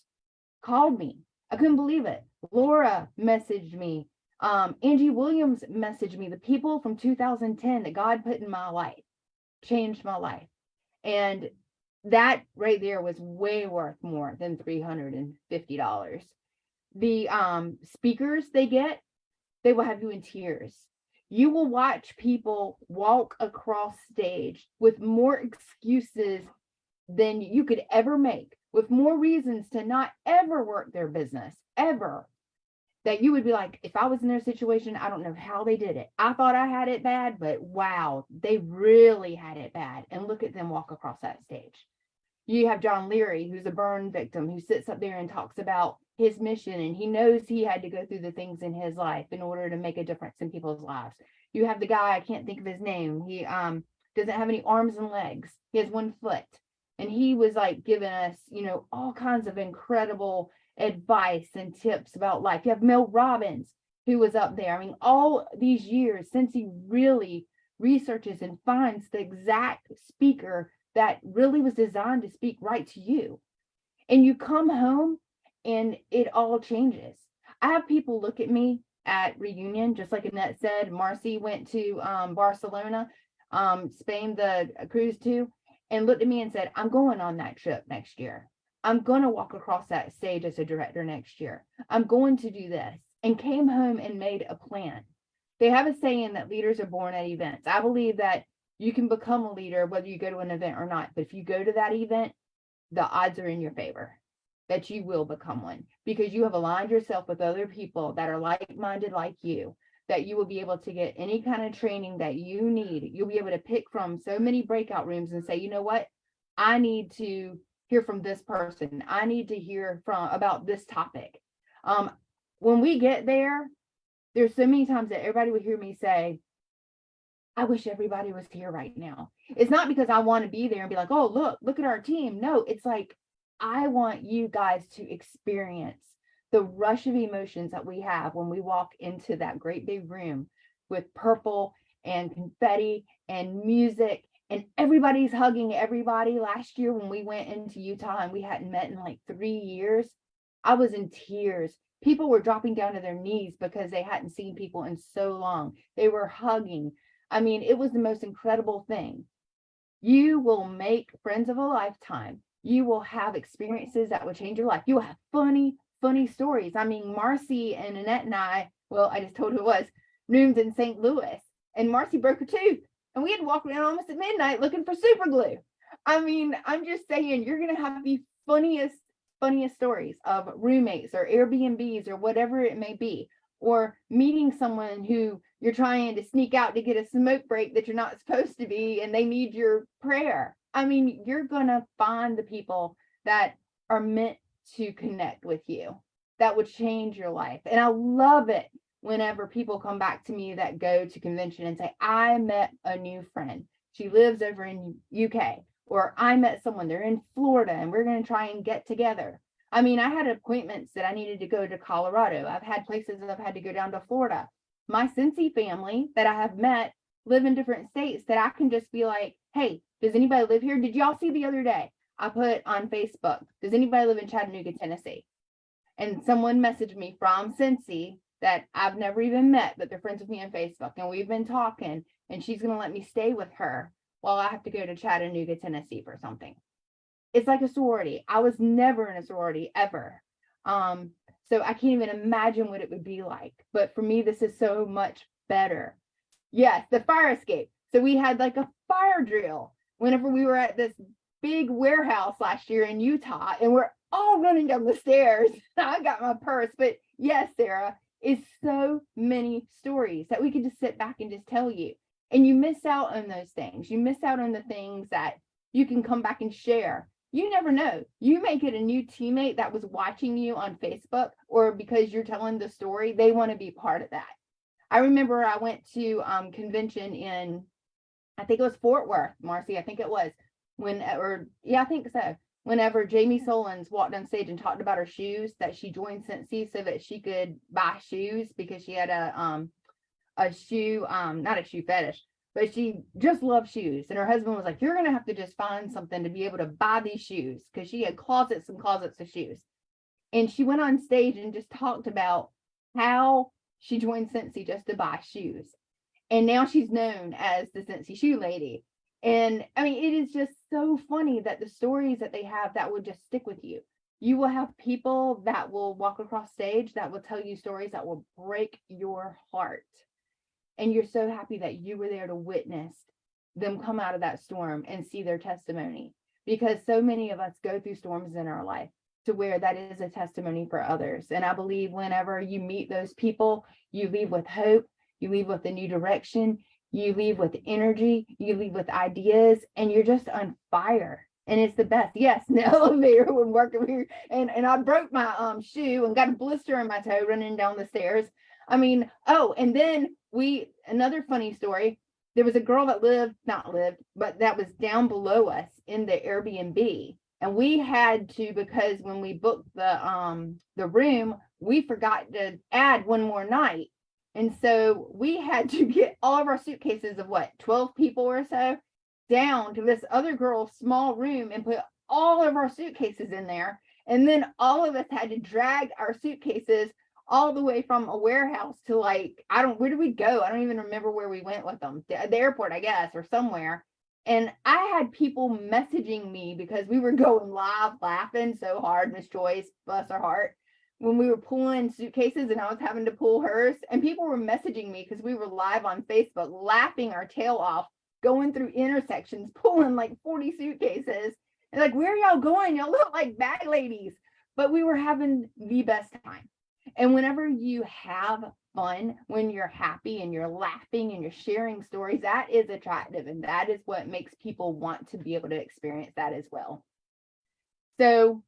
called me. I couldn't believe it. Laura messaged me. Angie Williams messaged me. The people from 2010 that God put in my life changed my life. And that right there was way worth more than $350. The speakers they will have you in tears. You will watch people walk across stage with more excuses than you could ever make, with more reasons to not ever work their business, ever. That you would be like, if I was in their situation, I don't know how they did it. I thought I had it bad, but wow, they really had it bad. And look at them walk across that stage. You have John Leary, who's a burn victim, who sits up there and talks about his mission, and he knows he had to go through the things in his life in order to make a difference in people's lives. You have the guy, I can't think of his name. He doesn't have any arms and legs. He has 1 foot. And he was like giving us, all kinds of incredible advice and tips about life. You have Mel Robbins, who was up there. All these years since he really researches and finds the exact speaker that really was designed to speak right to you. And you come home and it all changes. I have people look at me at Reunion, just like Annette said. Marcy went to Barcelona, Spain, the cruise to, and looked at me and said, I'm going on that trip next year. I'm going to walk across that stage as a director next year. I'm going to do this, and came home and made a plan. They have a saying that leaders are born at events. I believe that you can become a leader whether you go to an event or not. But if you go to that event, the odds are in your favor that you will become one, because you have aligned yourself with other people that are like-minded like you, that you will be able to get any kind of training that you need. You'll be able to pick from so many breakout rooms and say, you know what? I need to hear from this person. I need to hear about this topic. When we get there, there's so many times that everybody would hear me say, I wish everybody was here right now. It's not because I want to be there and be like, oh, look at our team. No, it's like, I want you guys to experience the rush of emotions that we have when we walk into that great big room with purple and confetti and music, and everybody's hugging everybody. Last year when we went into Utah and we hadn't met in like 3 years, I was in tears. People were dropping down to their knees because they hadn't seen people in so long. They were hugging. It was the most incredible thing. You will make friends of a lifetime. You will have experiences that will change your life. You will have funny stories. Marcy and Annette and I just told who it was, roomed in St. Louis, and Marcy broke her tooth, and we had to walk around almost at midnight looking for super glue. I'm just saying, you're going to have the funniest stories of roommates or Airbnbs or whatever it may be, or meeting someone who you're trying to sneak out to get a smoke break that you're not supposed to be, and they need your prayer. I mean, you're gonna find the people that are meant to connect with you, that would change your life. And I love it whenever people come back to me that go to convention and say, I met a new friend. She lives over in UK, or I met someone, they're in Florida and we're going to try and get together. I mean, I had appointments that I needed to go to Colorado. I've had places that I've had to go down to Florida. My SCENTSY family that I have met live in different states that I can just be like, hey, does anybody live here? Did y'all see the other day? I put on Facebook, does anybody live in Chattanooga, Tennessee? And someone messaged me from SCENTSY that I've never even met, but they're friends with me on Facebook. And we've been talking, and she's going to let me stay with her while I have to go to Chattanooga, Tennessee for something. It's like a sorority. I was never in a sorority ever. So I can't even imagine what it would be like. But for me, this is so much better. Yes, the fire escape. So we had like a fire drill whenever we were at this big warehouse last year in Utah, and we're all running down the stairs. I got my purse, but yes, Sarah, it's so many stories that we could just sit back and just tell you. And you miss out on those things. You miss out on the things that you can come back and share. You never know. You may get a new teammate that was watching you on Facebook, or because you're telling the story, they want to be part of that. I remember I went to convention in, I think it was Fort Worth, Marcy, I think it was, I think so. Whenever Jamie Solons walked on stage and talked about her shoes, that she joined SCENTSY so that she could buy shoes because she had a shoe, not a shoe fetish, but she just loved shoes. And her husband was like, you're going to have to just find something to be able to buy these shoes, because she had closets and closets of shoes. And she went on stage and just talked about how she joined SCENTSY just to buy shoes. And now she's known as the SCENTSY shoe lady. And I mean, it is just so funny that the stories that they have that would just stick with you. You will have people that will walk across stage that will tell you stories that will break your heart. And you're so happy that you were there to witness them come out of that storm and see their testimony. Because so many of us go through storms in our life to where that is a testimony for others. And I believe whenever you meet those people, you leave with hope, you leave with a new direction, you leave with energy, you leave with ideas, and you're just on fire. And it's the best. Yes, in the elevator when working here, and I broke my shoe and got a blister in my toe running down the stairs. I mean, oh, and then another funny story. There was a girl that but that was down below us in the Airbnb. And we had to, because when we booked the room, we forgot to add one more night. And so we had to get all of our suitcases of 12 people or so down to this other girl's small room and put all of our suitcases in there. And then all of us had to drag our suitcases all the way from a warehouse to where did we go? I don't even remember where we went with them. The airport, I guess, or somewhere. And I had people messaging me because we were going live laughing so hard, Miss Joyce, bless her heart, when we were pulling suitcases and I was having to pull hers. And people were messaging me because we were live on Facebook, laughing our tail off, going through intersections, pulling like 40 suitcases. And like, where are y'all going? Y'all look like bag ladies. But we were having the best time. And whenever you have fun, when you're happy and you're laughing and you're sharing stories, that is attractive. And that is what makes people want to be able to experience that as well. So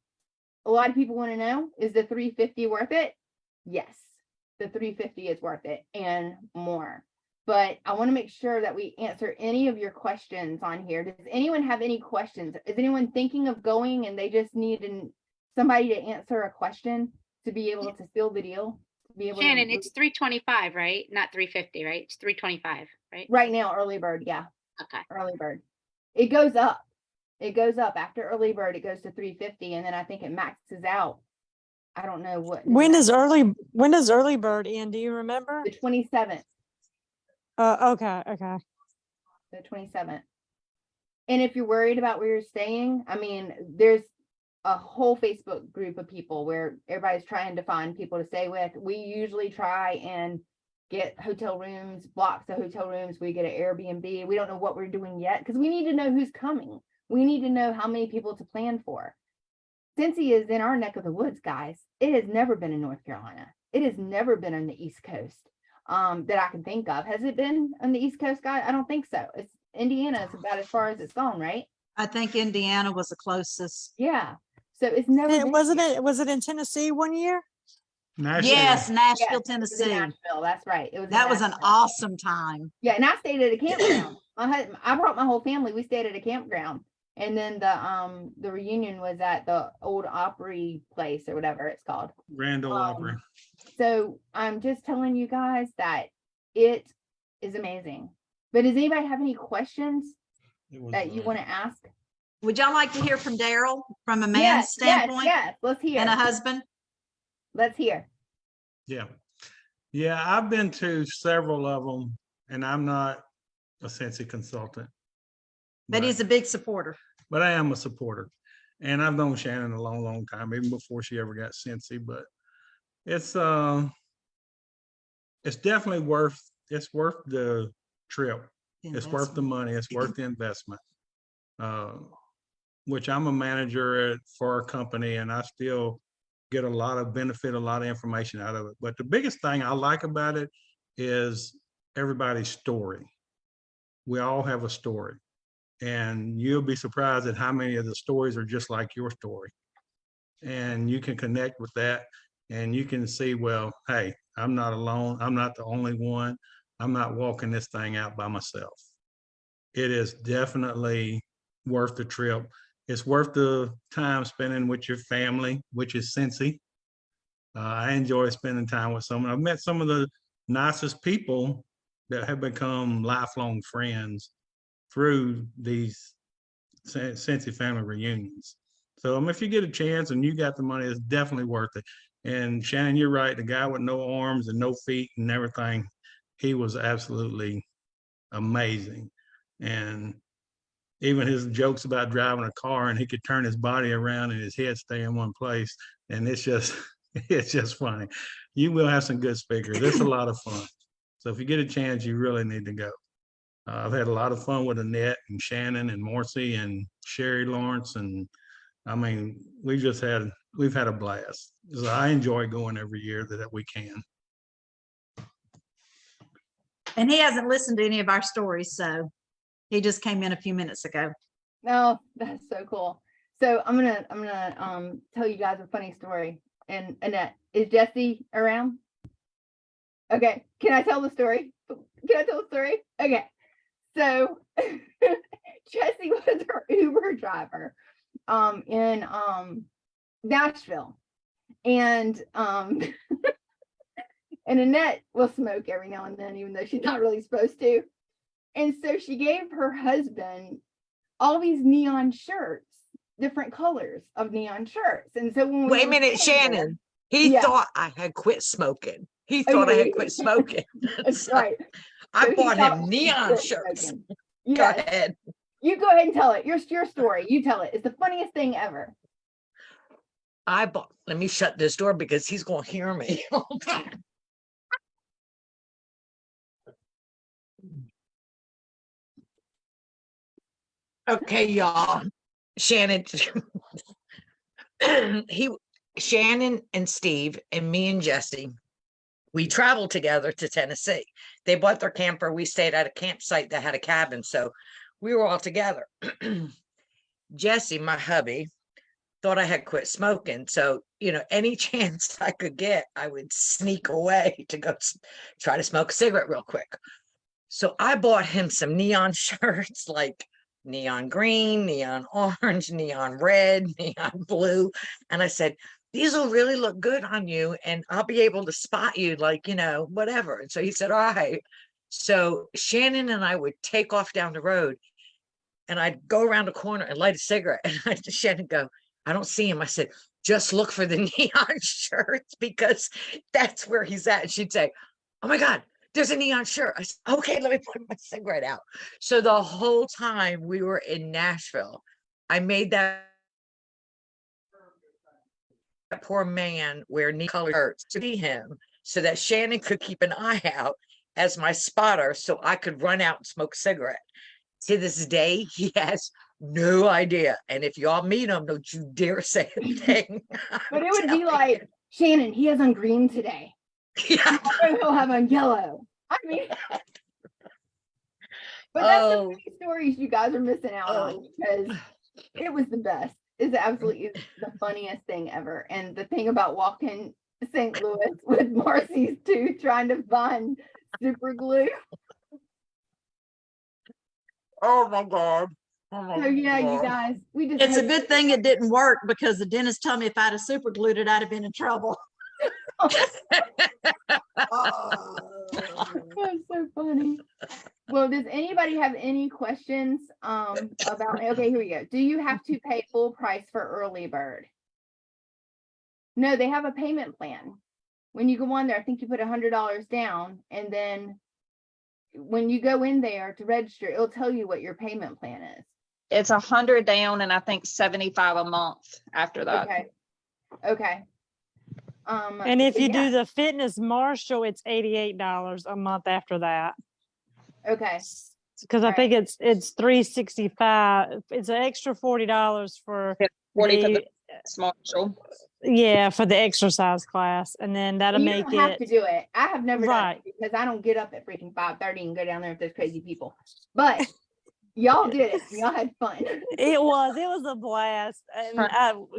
a lot of people want to know, is the $350 worth it? Yes, the $350 is worth it and more. But I want to make sure that we answer any of your questions on here. Does anyone have any questions? Is anyone thinking of going and they just need somebody to answer a question to be able to seal the deal? To be able Shannon, to, it's $325, right? Not $350, right? It's $325, right? right now, early bird, yeah. Okay. Early bird. It goes up. It goes up after early bird. It goes to $350, and then I think it maxes out. I don't know what. When does early bird end? Do you remember? The 27th. Okay. The 27th. And if you're worried about where you're staying, I mean, there's a whole Facebook group of people where everybody's trying to find people to stay with. We usually try and get hotel rooms, blocks of hotel rooms. We get an Airbnb. We don't know what we're doing yet because we need to know who's coming. We need to know how many people to plan for. SCENTSY is in our neck of the woods, guys. It has never been in North Carolina. It has never been on the East Coast that I can think of. Has it been on the East Coast, guys? I don't think so. Indiana is about as far as it's gone, right? I think Indiana was the closest. Yeah. So it's never And been wasn't here. it, was it in Tennessee one year? Nashville. Yes, Yes, Nashville, it was in Tennessee. Nashville. That's right. It was in That was an Nashville. awesome time. Yeah, and I stayed at a campground. I brought my whole family. We stayed at a campground, and then the reunion was at the old Opry place or whatever it's called. Grand Ole Opry. So I'm just telling you guys that it is amazing. But does anybody have any questions It was, that you want to ask? Would y'all like to hear from Daryl from a man's Yes, standpoint yes. Let's hear. and a husband? Let's hear. Yeah. Yeah, I've been to several of them, and I'm not a SCENTSY consultant. But he's a big supporter. But I am a supporter. And I've known Shannon a long, long time, even before she ever got SCENTSY. But it's definitely worth the trip. It's worth the money. It's worth the investment. Which I'm a manager for a company, and I still get a lot of benefit, a lot of information out of it. But the biggest thing I like about it is everybody's story. We all have a story, and you'll be surprised at how many of the stories are just like your story. And you can connect with that, and you can see, well, hey, I'm not alone. I'm not the only one. I'm not walking this thing out by myself. It is definitely worth the trip. It's worth the time spending with your family, which is SCENTSY. I enjoy spending time with someone. I've met some of the nicest people that have become lifelong friends through these SCENTSY family reunions. So if you get a chance and you got the money, it's definitely worth it. And Shannon, you're right. The guy with no arms and no feet and everything, he was absolutely amazing. And even his jokes about driving a car and he could turn his body around and his head stay in one place. And it's just funny. You will have some good speakers. It's a lot of fun. So if you get a chance, you really need to go. I've had a lot of fun with Annette and Shannon and Morcy and Sherry Lawrence. And I mean, we've had a blast. So I enjoy going every year that we can. And he hasn't listened to any of our stories, so he just came in a few minutes ago. No, that's so cool. So I'm gonna tell you guys a funny story. And Annette, is Jesse around? Okay, can I tell the story? Okay, so Jesse was her Uber driver in Nashville, and and Annette will smoke every now and then, even though she's not really supposed to. And so she gave her husband all these neon shirts, different colors of neon shirts. And so when Wait a minute, Shannon. He thought I had quit smoking. He thought I had quit smoking. That's right. I bought him neon shirts. Yes. Go ahead. You go ahead and tell it. Your story. You tell it. It's the funniest thing ever. Let me shut this door because he's going to hear me. Okay, y'all. Shannon, Shannon and Steve and me and Jesse, we traveled together to Tennessee. They bought their camper. We stayed at a campsite that had a cabin. So we were all together. Jesse, my hubby, thought I had quit smoking. So, any chance I could get, I would sneak away to go try to smoke a cigarette real quick. So I bought him some neon shirts, like neon green, neon orange, neon red, neon blue. And I said, these will really look good on you and I'll be able to spot you, like, whatever. And so he said, all right. So Shannon and I would take off down the road and I'd go around a corner and light a cigarette. And Shannon go, I don't see him. I said, just look for the neon shirts because that's where he's at. And she'd say, oh my God, there's a neon shirt. I said, okay, let me put my cigarette out. So the whole time we were in Nashville, I made that poor man wear neon colored shirts to see him so that Shannon could keep an eye out as my spotter so I could run out and smoke a cigarette. To this day, he has no idea. And if y'all meet him, don't you dare say a thing. But it would be like, Shannon, he has on green today. Yeah. He'll have on yellow. I mean, But that's the Oh. funny stories you guys are missing out on because it was the best. It's absolutely the funniest thing ever. And the thing about walking St. Louis with Marcy's too, trying to find super glue. Oh my God. Oh my So yeah, you God. guys, we just It's a hope- good thing it didn't work because the dentist told me if I'd have super glued it, I'd have been in trouble. That's so funny. Well, does anybody have any questions about okay, here we go. Do you have to pay full price for early bird? No, they have a payment plan. When you go on there, I think you put $100 down, and then when you go in there to register, it'll tell you what your payment plan is. It's 100 down and I think 75 a month after that. Okay. Okay. And if so you yeah, do the fitness marshal, it's $88 a month after that. okay. Because I Right. think it's $365. It's an extra $40 for 40 for the the Marshall. for the exercise class, and then that'll You make don't have it to do it. I have never done right. it because I don't get up at freaking 5:30 and go down there with those crazy people. But y'all did it. Y'all had fun. It was a blast. And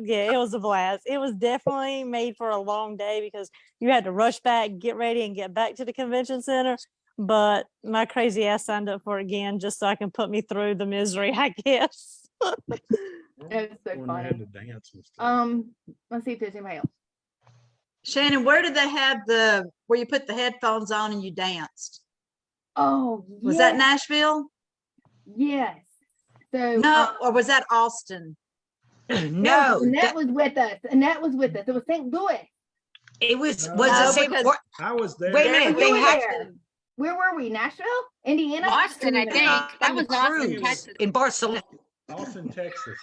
it was a blast. It was definitely made for a long day because you had to rush back, get ready, and get back to the convention center. But my crazy ass signed up for it again just so I can put me through the misery, I guess. It was so When they had funny. to dance and stuff. Let's see if there's anybody else. Shannon, where did they have where you put the headphones on and you danced? Oh, Was that Nashville? Yes. So No, or was that Austin? No, Annette was with us. Annette was with us. It was St. Louis. it was No, the No, same. because- I was there. Wait a minute, You they were had there. Where were we? Nashville? Indiana? Austin, I think. That on the was Austin, cruise Texas. in Barcelona. Austin, Texas.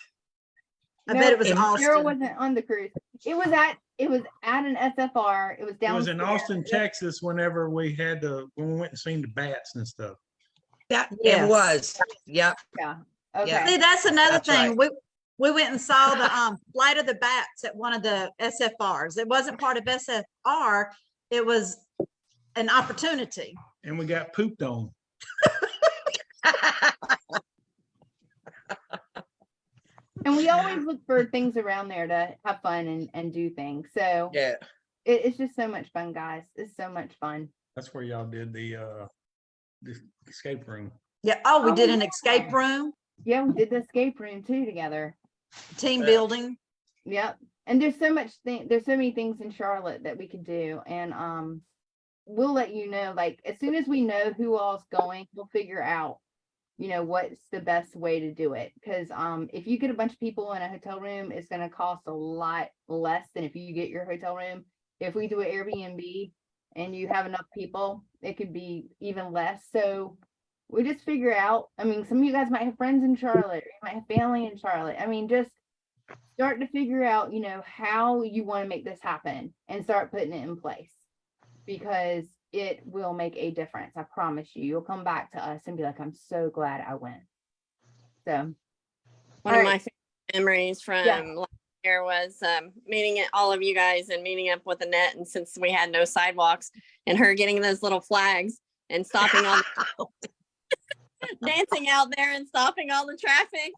I bet it was In- Cheryl Austin. wasn't on the cruise. It was at an SFR. It was It down. was in Austin, Texas, whenever when we went and seen the bats and stuff. That Yes. it was. Yep. Yeah. Okay. Yeah. See, that's another That's thing. right. We went and saw the Flight of the Bats at one of the SFRs. It wasn't part of SFR. It was an opportunity. And we got pooped on. And we always look for things around there to have fun and do things. So Yeah. it's just so much fun, guys. It's so much fun. That's where y'all did the escape room. Yeah. Oh, we Oh, did an yeah. escape room, Yeah, we did the escape room too together. team building. Yep. And there's so many things in Charlotte that we could do. And we'll let you know, like as soon as we know who all's going, we'll figure out, what's the best way to do it. Because if you get a bunch of people in a hotel room, it's gonna cost a lot less than if you get your hotel room. If we do an Airbnb and you have enough people, it could be even less. So we just figure out, I mean, some of you guys might have friends in Charlotte, or you might have family in Charlotte. I mean, just start to figure out, how you want to make this happen and start putting it in place because it will make a difference. I promise you. You'll come back to us and be like, I'm so glad I went. So One All of right. my favorite memories from Yeah. last year was meeting all of you guys and meeting up with Annette. And since we had no sidewalks and her getting those little flags and stopping all dancing out there and stopping all the traffic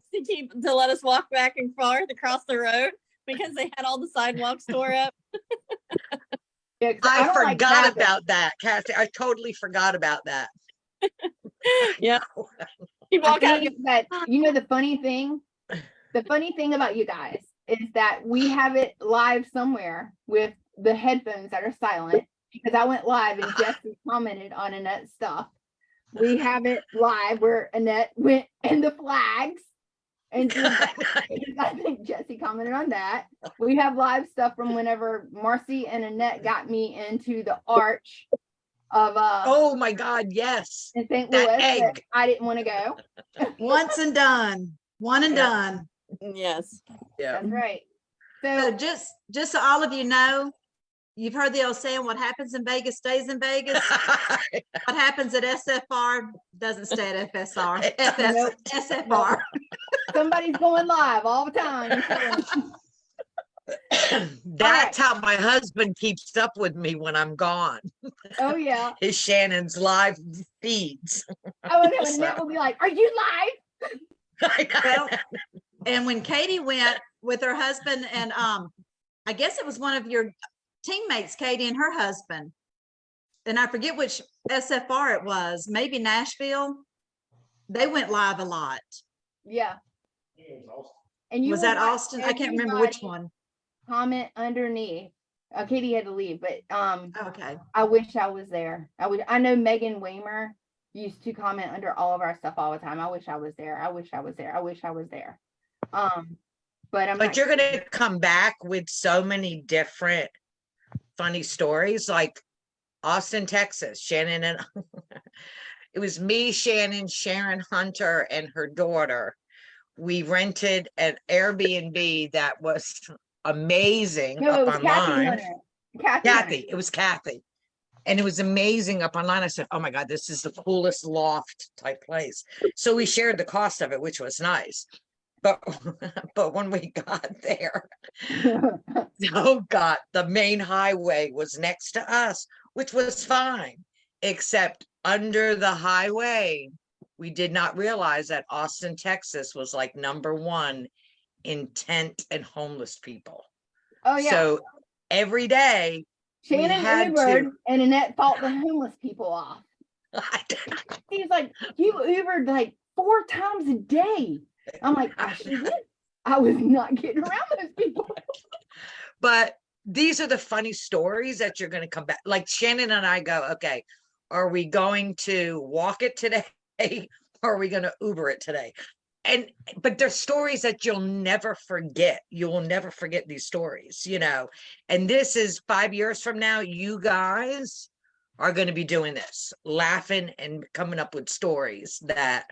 to let us walk back and forth across the road because they had all the sidewalks tore up. yeah, 'cause I don't like forgot traffic. about that, Kathy. I totally forgot about that. Yeah. You I walk out. think that the funny thing about you guys is that we have it live somewhere with the headphones that are silent because I went live and Jesse commented on Annette's stuff. We have it live where Annette went and the flags and I think Jesse commented on that. We have live stuff from whenever Marcy and Annette got me into the arch of Oh my God, yes. in St. that Louis that egg. I didn't want to go. Once and done. One and Yeah. done. Yes. Yeah. That's right. So So just so all of you know, you've heard the old saying, what happens in Vegas stays in Vegas. What happens at SFR doesn't stay at FSR. Nope. SFR. somebody's going live all the time. That's how my husband keeps up with me when I'm gone. Oh yeah. Is Shannon's live feeds. I don't know, and So- Annette will be like, "Are you live?" I know. Well, and when Katie went with her husband and I guess it was one of your teammates, Katie and her husband, and I forget which SFR it was, maybe Nashville. They went live a lot. Yeah. And you Was will that watch Austin? I can't remember which everybody one. comment underneath. Katie had to leave, but Okay. I wish I was there. I know Megan Waymer used to comment under all of our stuff all the time. I wish I was there. I wish I was there. I wish I was there. But I'm But not you're gonna come back with so many different funny stories, like Austin, Texas. Shannon and it was me, Shannon, Sharon Hunter, and her daughter. We rented an Airbnb that was amazing No, it up was Kathy online. Hunter. Kathy Hunter. It was Kathy. And it was amazing up online. I said, oh my God, this is the coolest loft type place. So we shared the cost of it, which was nice. But but when we got there, oh God, the main highway was next to us, which was fine, except under the highway, we did not realize that Austin, Texas was like #1 in tent and homeless people. Oh yeah. So every day we Shannon had Ubered to. and Annette fought the homeless people off. He's like, "You Ubered like 4 times a day." I'm like, "I sure did. I was not getting around those people." But these are the funny stories that you're going to come back. Like Shannon and I go, okay, are we going to walk it today? Or are we going to Uber it today? But there's stories that you'll never forget. You will never forget these stories, you know. And this is 5 years from now, you guys are going to be doing this, laughing and coming up with stories that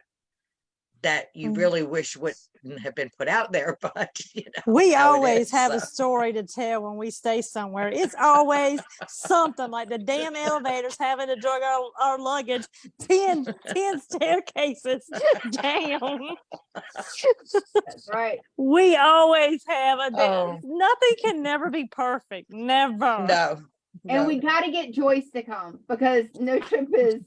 you really wish wouldn't have been put out there, but you know, We how it always is, have a so. story to tell when we stay somewhere. It's always something like the damn elevators having to drag our luggage 10 staircases down. That's right. We always have a Oh. nothing can never be perfect. Never. No. And we got to get Joyce to come because no trip is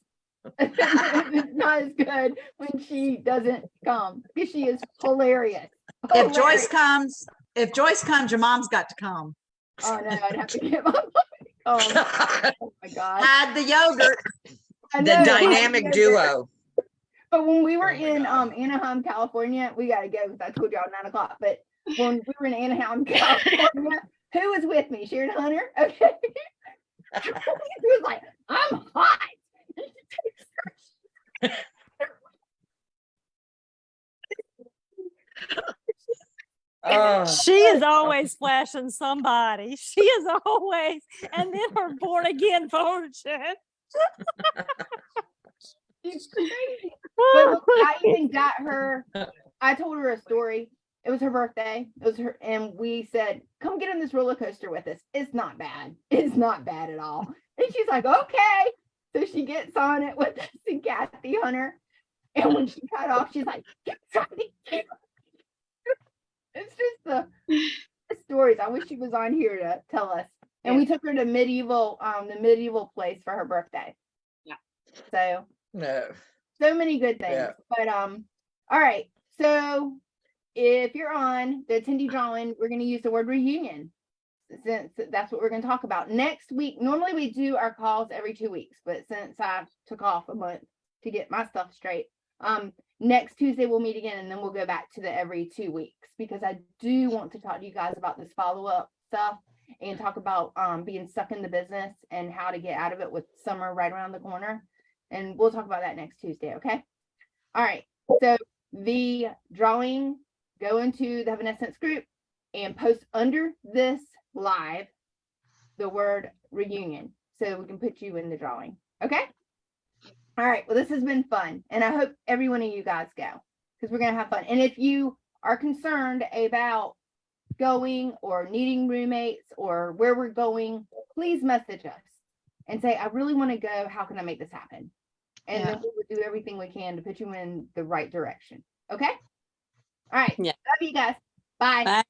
not as good when she doesn't come because she is hilarious. If Joyce comes, your mom's got to come. Oh no, I'd have to get my mom to come. Oh my God. Hide the yogurt. I The know, dynamic I know. duo. But when we were Oh my in God. Anaheim, California, we gotta go because I told y'all 9 o'clock. But when we were in Anaheim, California, who was with me? Sharon Hunter. Okay. He was like, "I'm hot." Oh. She is always flashing somebody. She is always, and then her born again version. She's crazy. But look, I even got her. I told her a story. It was her birthday. It was her, and we said, "Come get on this roller coaster with us. It's not bad. It's not bad at all." And she's like, "Okay." So she gets on it with us and Kathy Hunter. And when she got off, she's like, "Keep trying." It's just the stories. I wish she was on here to tell us. And we took her to the medieval place for her birthday. Yeah. So No. so many good things. Yeah. But all right. So if you're on the attendee drawing, we're going to use the word reunion since that's what we're going to talk about next week. Normally we do our calls every 2 weeks, but since I took off a month to get my stuff straight, next Tuesday we'll meet again, and then we'll go back to the every 2 weeks because I do want to talk to you guys about this follow-up stuff and talk about being stuck in the business and how to get out of it with summer right around the corner. And we'll talk about that next Tuesday. Okay. All right. So the drawing, go into the Evanescence group and post under this live the word reunion so we can put you in the drawing. Okay. All right. Well, this has been fun. And I hope every one of you guys go because we're going to have fun. And if you are concerned about going or needing roommates or where we're going, please message us and say, "I really want to go. How can I make this happen?" And then we will do everything we can to put you in the right direction. Okay. All right. Yeah. Love you guys. Bye. Bye.